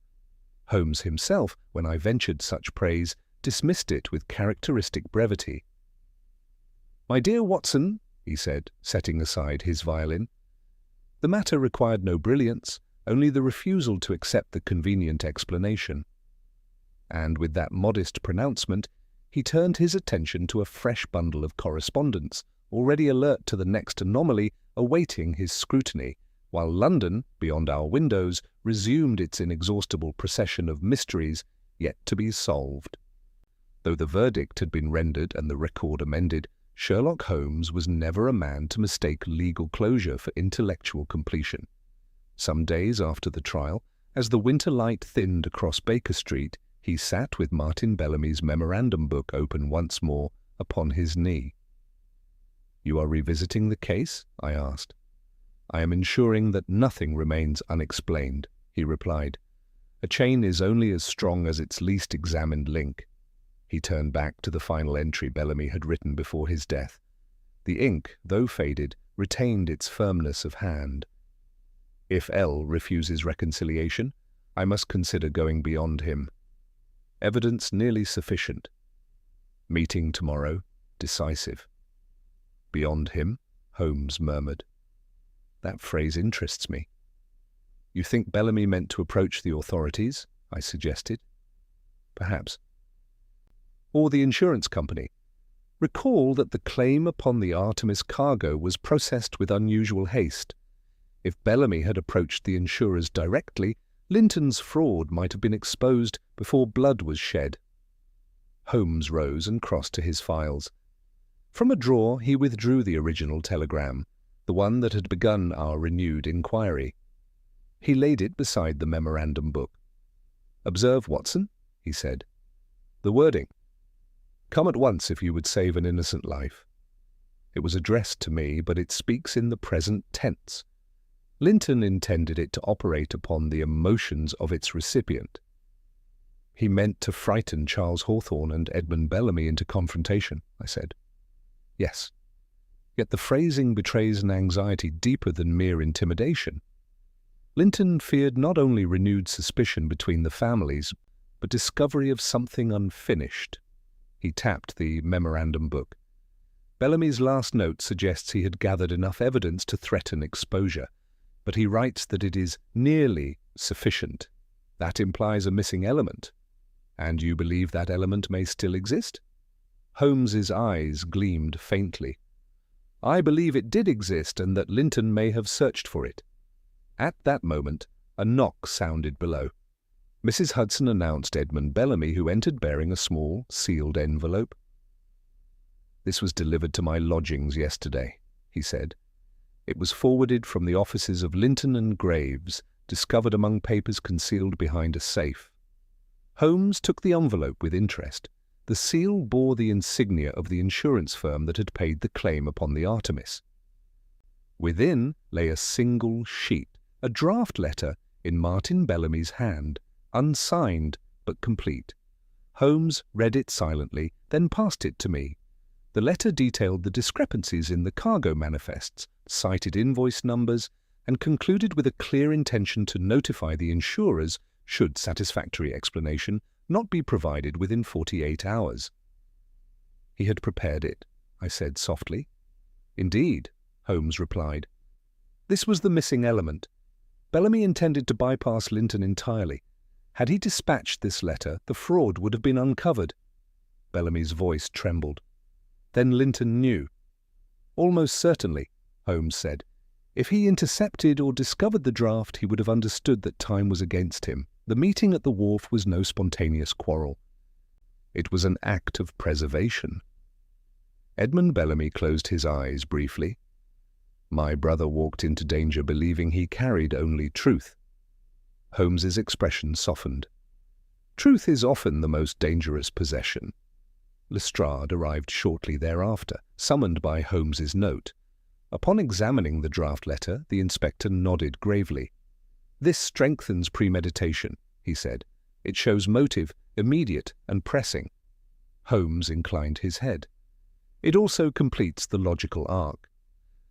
Holmes himself, when I ventured such praise, dismissed it with characteristic brevity. "My dear Watson," he said, setting aside his violin, "the matter required no brilliance, only the refusal to accept the convenient explanation." And with that modest pronouncement, he turned his attention to a fresh bundle of correspondence, already alert to the next anomaly awaiting his scrutiny, while London, beyond our windows, resumed its inexhaustible procession of mysteries yet to be solved. Though the verdict had been rendered and the record amended, Sherlock Holmes was never a man to mistake legal closure for intellectual completion. Some days after the trial, as the winter light thinned across Baker Street, he sat with Martin Bellamy's memorandum book open once more upon his knee. "You are revisiting the case?" I asked. "I am ensuring that nothing remains unexplained," he replied. "A chain is only as strong as its least examined link." He turned back to the final entry Bellamy had written before his death. The ink, though faded, retained its firmness of hand. "If L refuses reconciliation, I must consider going beyond him. Evidence nearly sufficient. Meeting tomorrow, decisive." "Beyond him?" Holmes murmured. "That phrase interests me." "You think Bellamy meant to approach the authorities?" I suggested. "Perhaps." "Or the insurance company. Recall that the claim upon the Artemis cargo was processed with unusual haste. If Bellamy had approached the insurers directly, Linton's fraud might have been exposed before blood was shed." Holmes rose and crossed to his files. From a drawer he withdrew the original telegram, the one that had begun our renewed inquiry. He laid it beside the memorandum book. "Observe, Watson," he said. "The wording. Come at once if you would save an innocent life." It was addressed to me, but it speaks in the present tense. Linton intended it to operate upon the emotions of its recipient. "He meant to frighten Charles Hawthorne and Edmund Bellamy into confrontation," I said. "Yes. Yet the phrasing betrays an anxiety deeper than mere intimidation. Linton feared not only renewed suspicion between the families, but discovery of something unfinished." He tapped the memorandum book. "Bellamy's last note suggests he had gathered enough evidence to threaten exposure, but he writes that it is nearly sufficient. That implies a missing element. And you believe that element may still exist?" Holmes's eyes gleamed faintly. "I believe it did exist and that Linton may have searched for it." At that moment, a knock sounded below. Mrs. Hudson announced Edmund Bellamy, who entered bearing a small, sealed envelope. "This was delivered to my lodgings yesterday," he said. "It was forwarded from the offices of Linton and Graves, discovered among papers concealed behind a safe." Holmes took the envelope with interest. The seal bore the insignia of the insurance firm that had paid the claim upon the Artemis. Within lay a single sheet, a draft letter in Martin Bellamy's hand, unsigned but complete. Holmes read it silently, then passed it to me. The letter detailed the discrepancies in the cargo manifests, cited invoice numbers, and concluded with a clear intention to notify the insurers should satisfactory explanation not be provided within 48 hours. "He had prepared it," I said softly. "Indeed," Holmes replied. "This was the missing element. Bellamy intended to bypass Linton entirely. Had he dispatched this letter, the fraud would have been uncovered." Bellamy's voice trembled. "Then Linton knew." "Almost certainly," Holmes said. "If he intercepted or discovered the draft, he would have understood that time was against him. The meeting at the wharf was no spontaneous quarrel. It was an act of preservation." Edmund Bellamy closed his eyes briefly. "My brother walked into danger believing he carried only truth." Holmes's expression softened. "Truth is often the most dangerous possession." Lestrade arrived shortly thereafter, summoned by Holmes's note. Upon examining the draft letter, the inspector nodded gravely. "This strengthens premeditation," he said. "It shows motive, immediate and pressing." Holmes inclined his head. "It also completes the logical arc."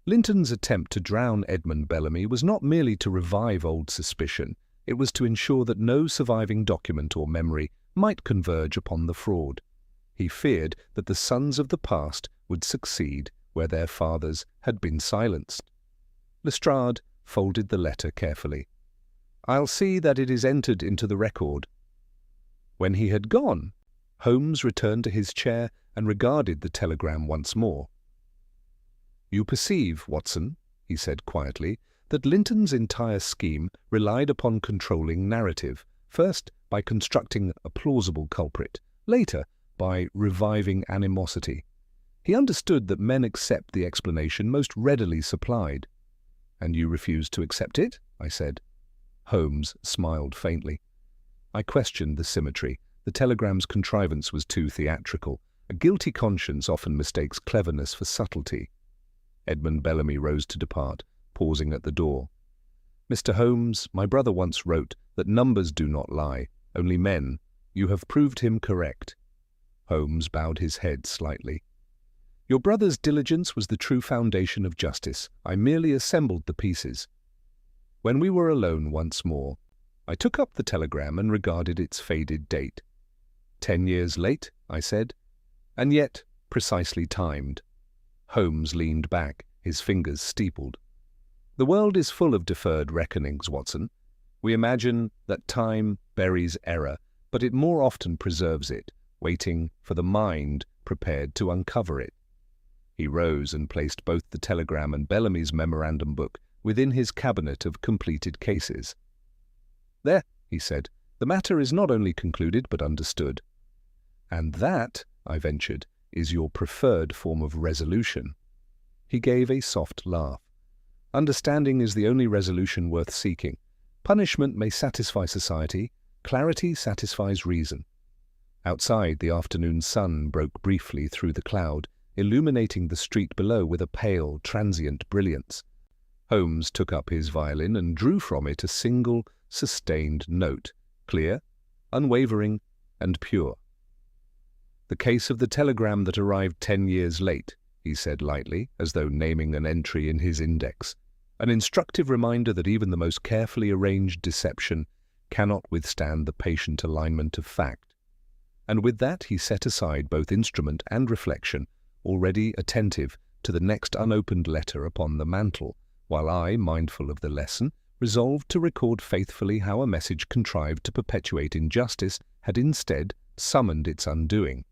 Linton's attempt to drown Edmund Bellamy was not merely to revive old suspicion, it was to ensure that no surviving document or memory might converge upon the fraud. He feared that the sons of the past would succeed where their fathers had been silenced. Lestrade folded the letter carefully. "I'll see that it is entered into the record." When he had gone, Holmes returned to his chair and regarded the telegram once more. "You perceive, Watson," he said quietly, "that Linton's entire scheme relied upon controlling narrative, first by constructing a plausible culprit, later by reviving animosity. He understood that men accept the explanation most readily supplied." "And you refuse to accept it?" I said. Holmes smiled faintly. "I questioned the symmetry. The telegram's contrivance was too theatrical. A guilty conscience often mistakes cleverness for subtlety." Edmund Bellamy rose to depart, pausing at the door. "Mr. Holmes, my brother once wrote that numbers do not lie, only men. You have proved him correct." Holmes bowed his head slightly. "Your brother's diligence was the true foundation of justice. I merely assembled the pieces." When we were alone once more, I took up the telegram and regarded its faded date. 10 years late, I said, and yet precisely timed. Holmes leaned back, his fingers steepled. "The world is full of deferred reckonings, Watson. We imagine that time buries error, but it more often preserves it, waiting for the mind prepared to uncover it." He rose and placed both the telegram and Bellamy's memorandum book within his cabinet of completed cases. "There," he said, "the matter is not only concluded but understood." "And that," I ventured, "is your preferred form of resolution." He gave a soft laugh. "Understanding is the only resolution worth seeking. Punishment may satisfy society, clarity satisfies reason." Outside, the afternoon sun broke briefly through the cloud, illuminating the street below with a pale, transient brilliance. Holmes took up his violin and drew from it a single, sustained note, clear, unwavering, and pure. "The case of the telegram that arrived 10 years late," he said lightly, as though naming an entry in his index. "An instructive reminder that even the most carefully arranged deception cannot withstand the patient alignment of fact." And with that he set aside both instrument and reflection, already attentive to the next unopened letter upon the mantel, while I, mindful of the lesson, resolved to record faithfully how a message contrived to perpetuate injustice had instead summoned its undoing.